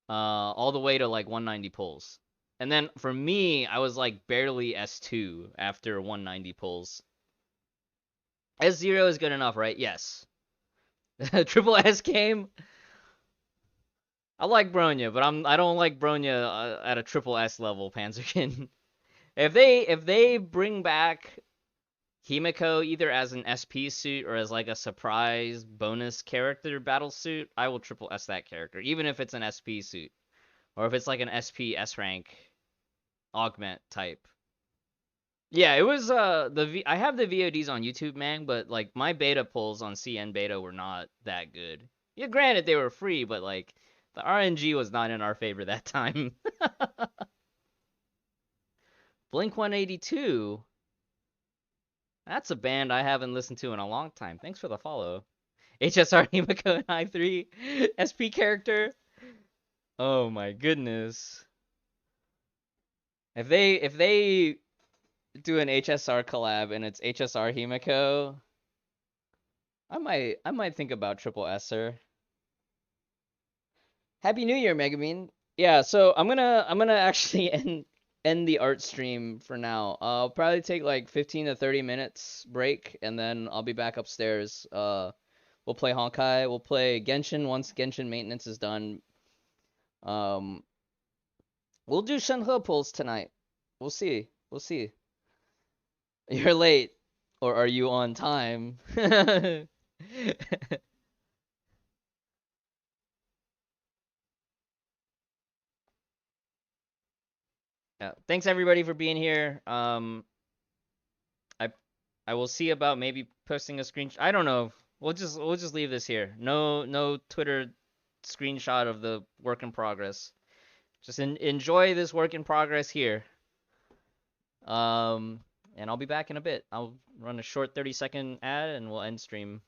all the way to like 190 pulls. And then for me, I was like barely S2 after 190 pulls. S0 is good enough, right? Yes. Triple S came. I like Bronya, but I don't like Bronya at a triple S level, Panzerkin. If they bring back Himiko either as an SP suit or as like a surprise bonus character battle suit, I will triple S that character, even if it's an SP suit. Or if it's like an SP S rank augment type. Yeah, it was I have the VODs on YouTube, man, but like my beta pulls on CN beta were not that good. Yeah, granted they were free, but like the RNG was not in our favor that time. Blink 182. That's a band I haven't listened to in a long time. Thanks for the follow. HSR Himiko and I3 SP character. Oh my goodness. If they do an HSR collab and it's HSR Himiko, I might think about triple S'er. Happy New Year, Megamine. Yeah, so I'm gonna actually end the art stream for now. I'll probably take like 15 to 30 minutes break, and then I'll be back upstairs. We'll play Honkai. We'll play Genshin once Genshin maintenance is done. We'll do Shenhe pulls tonight. We'll see. We'll see. You're late, or are you on time? Yeah. Thanks everybody for being here. I I will see about maybe posting a screenshot. I don't know. We'll just leave this here. No Twitter screenshot of the work in progress. Just enjoy this work in progress here. And I'll be back in a bit. I'll run a short 30-second ad and we'll end stream.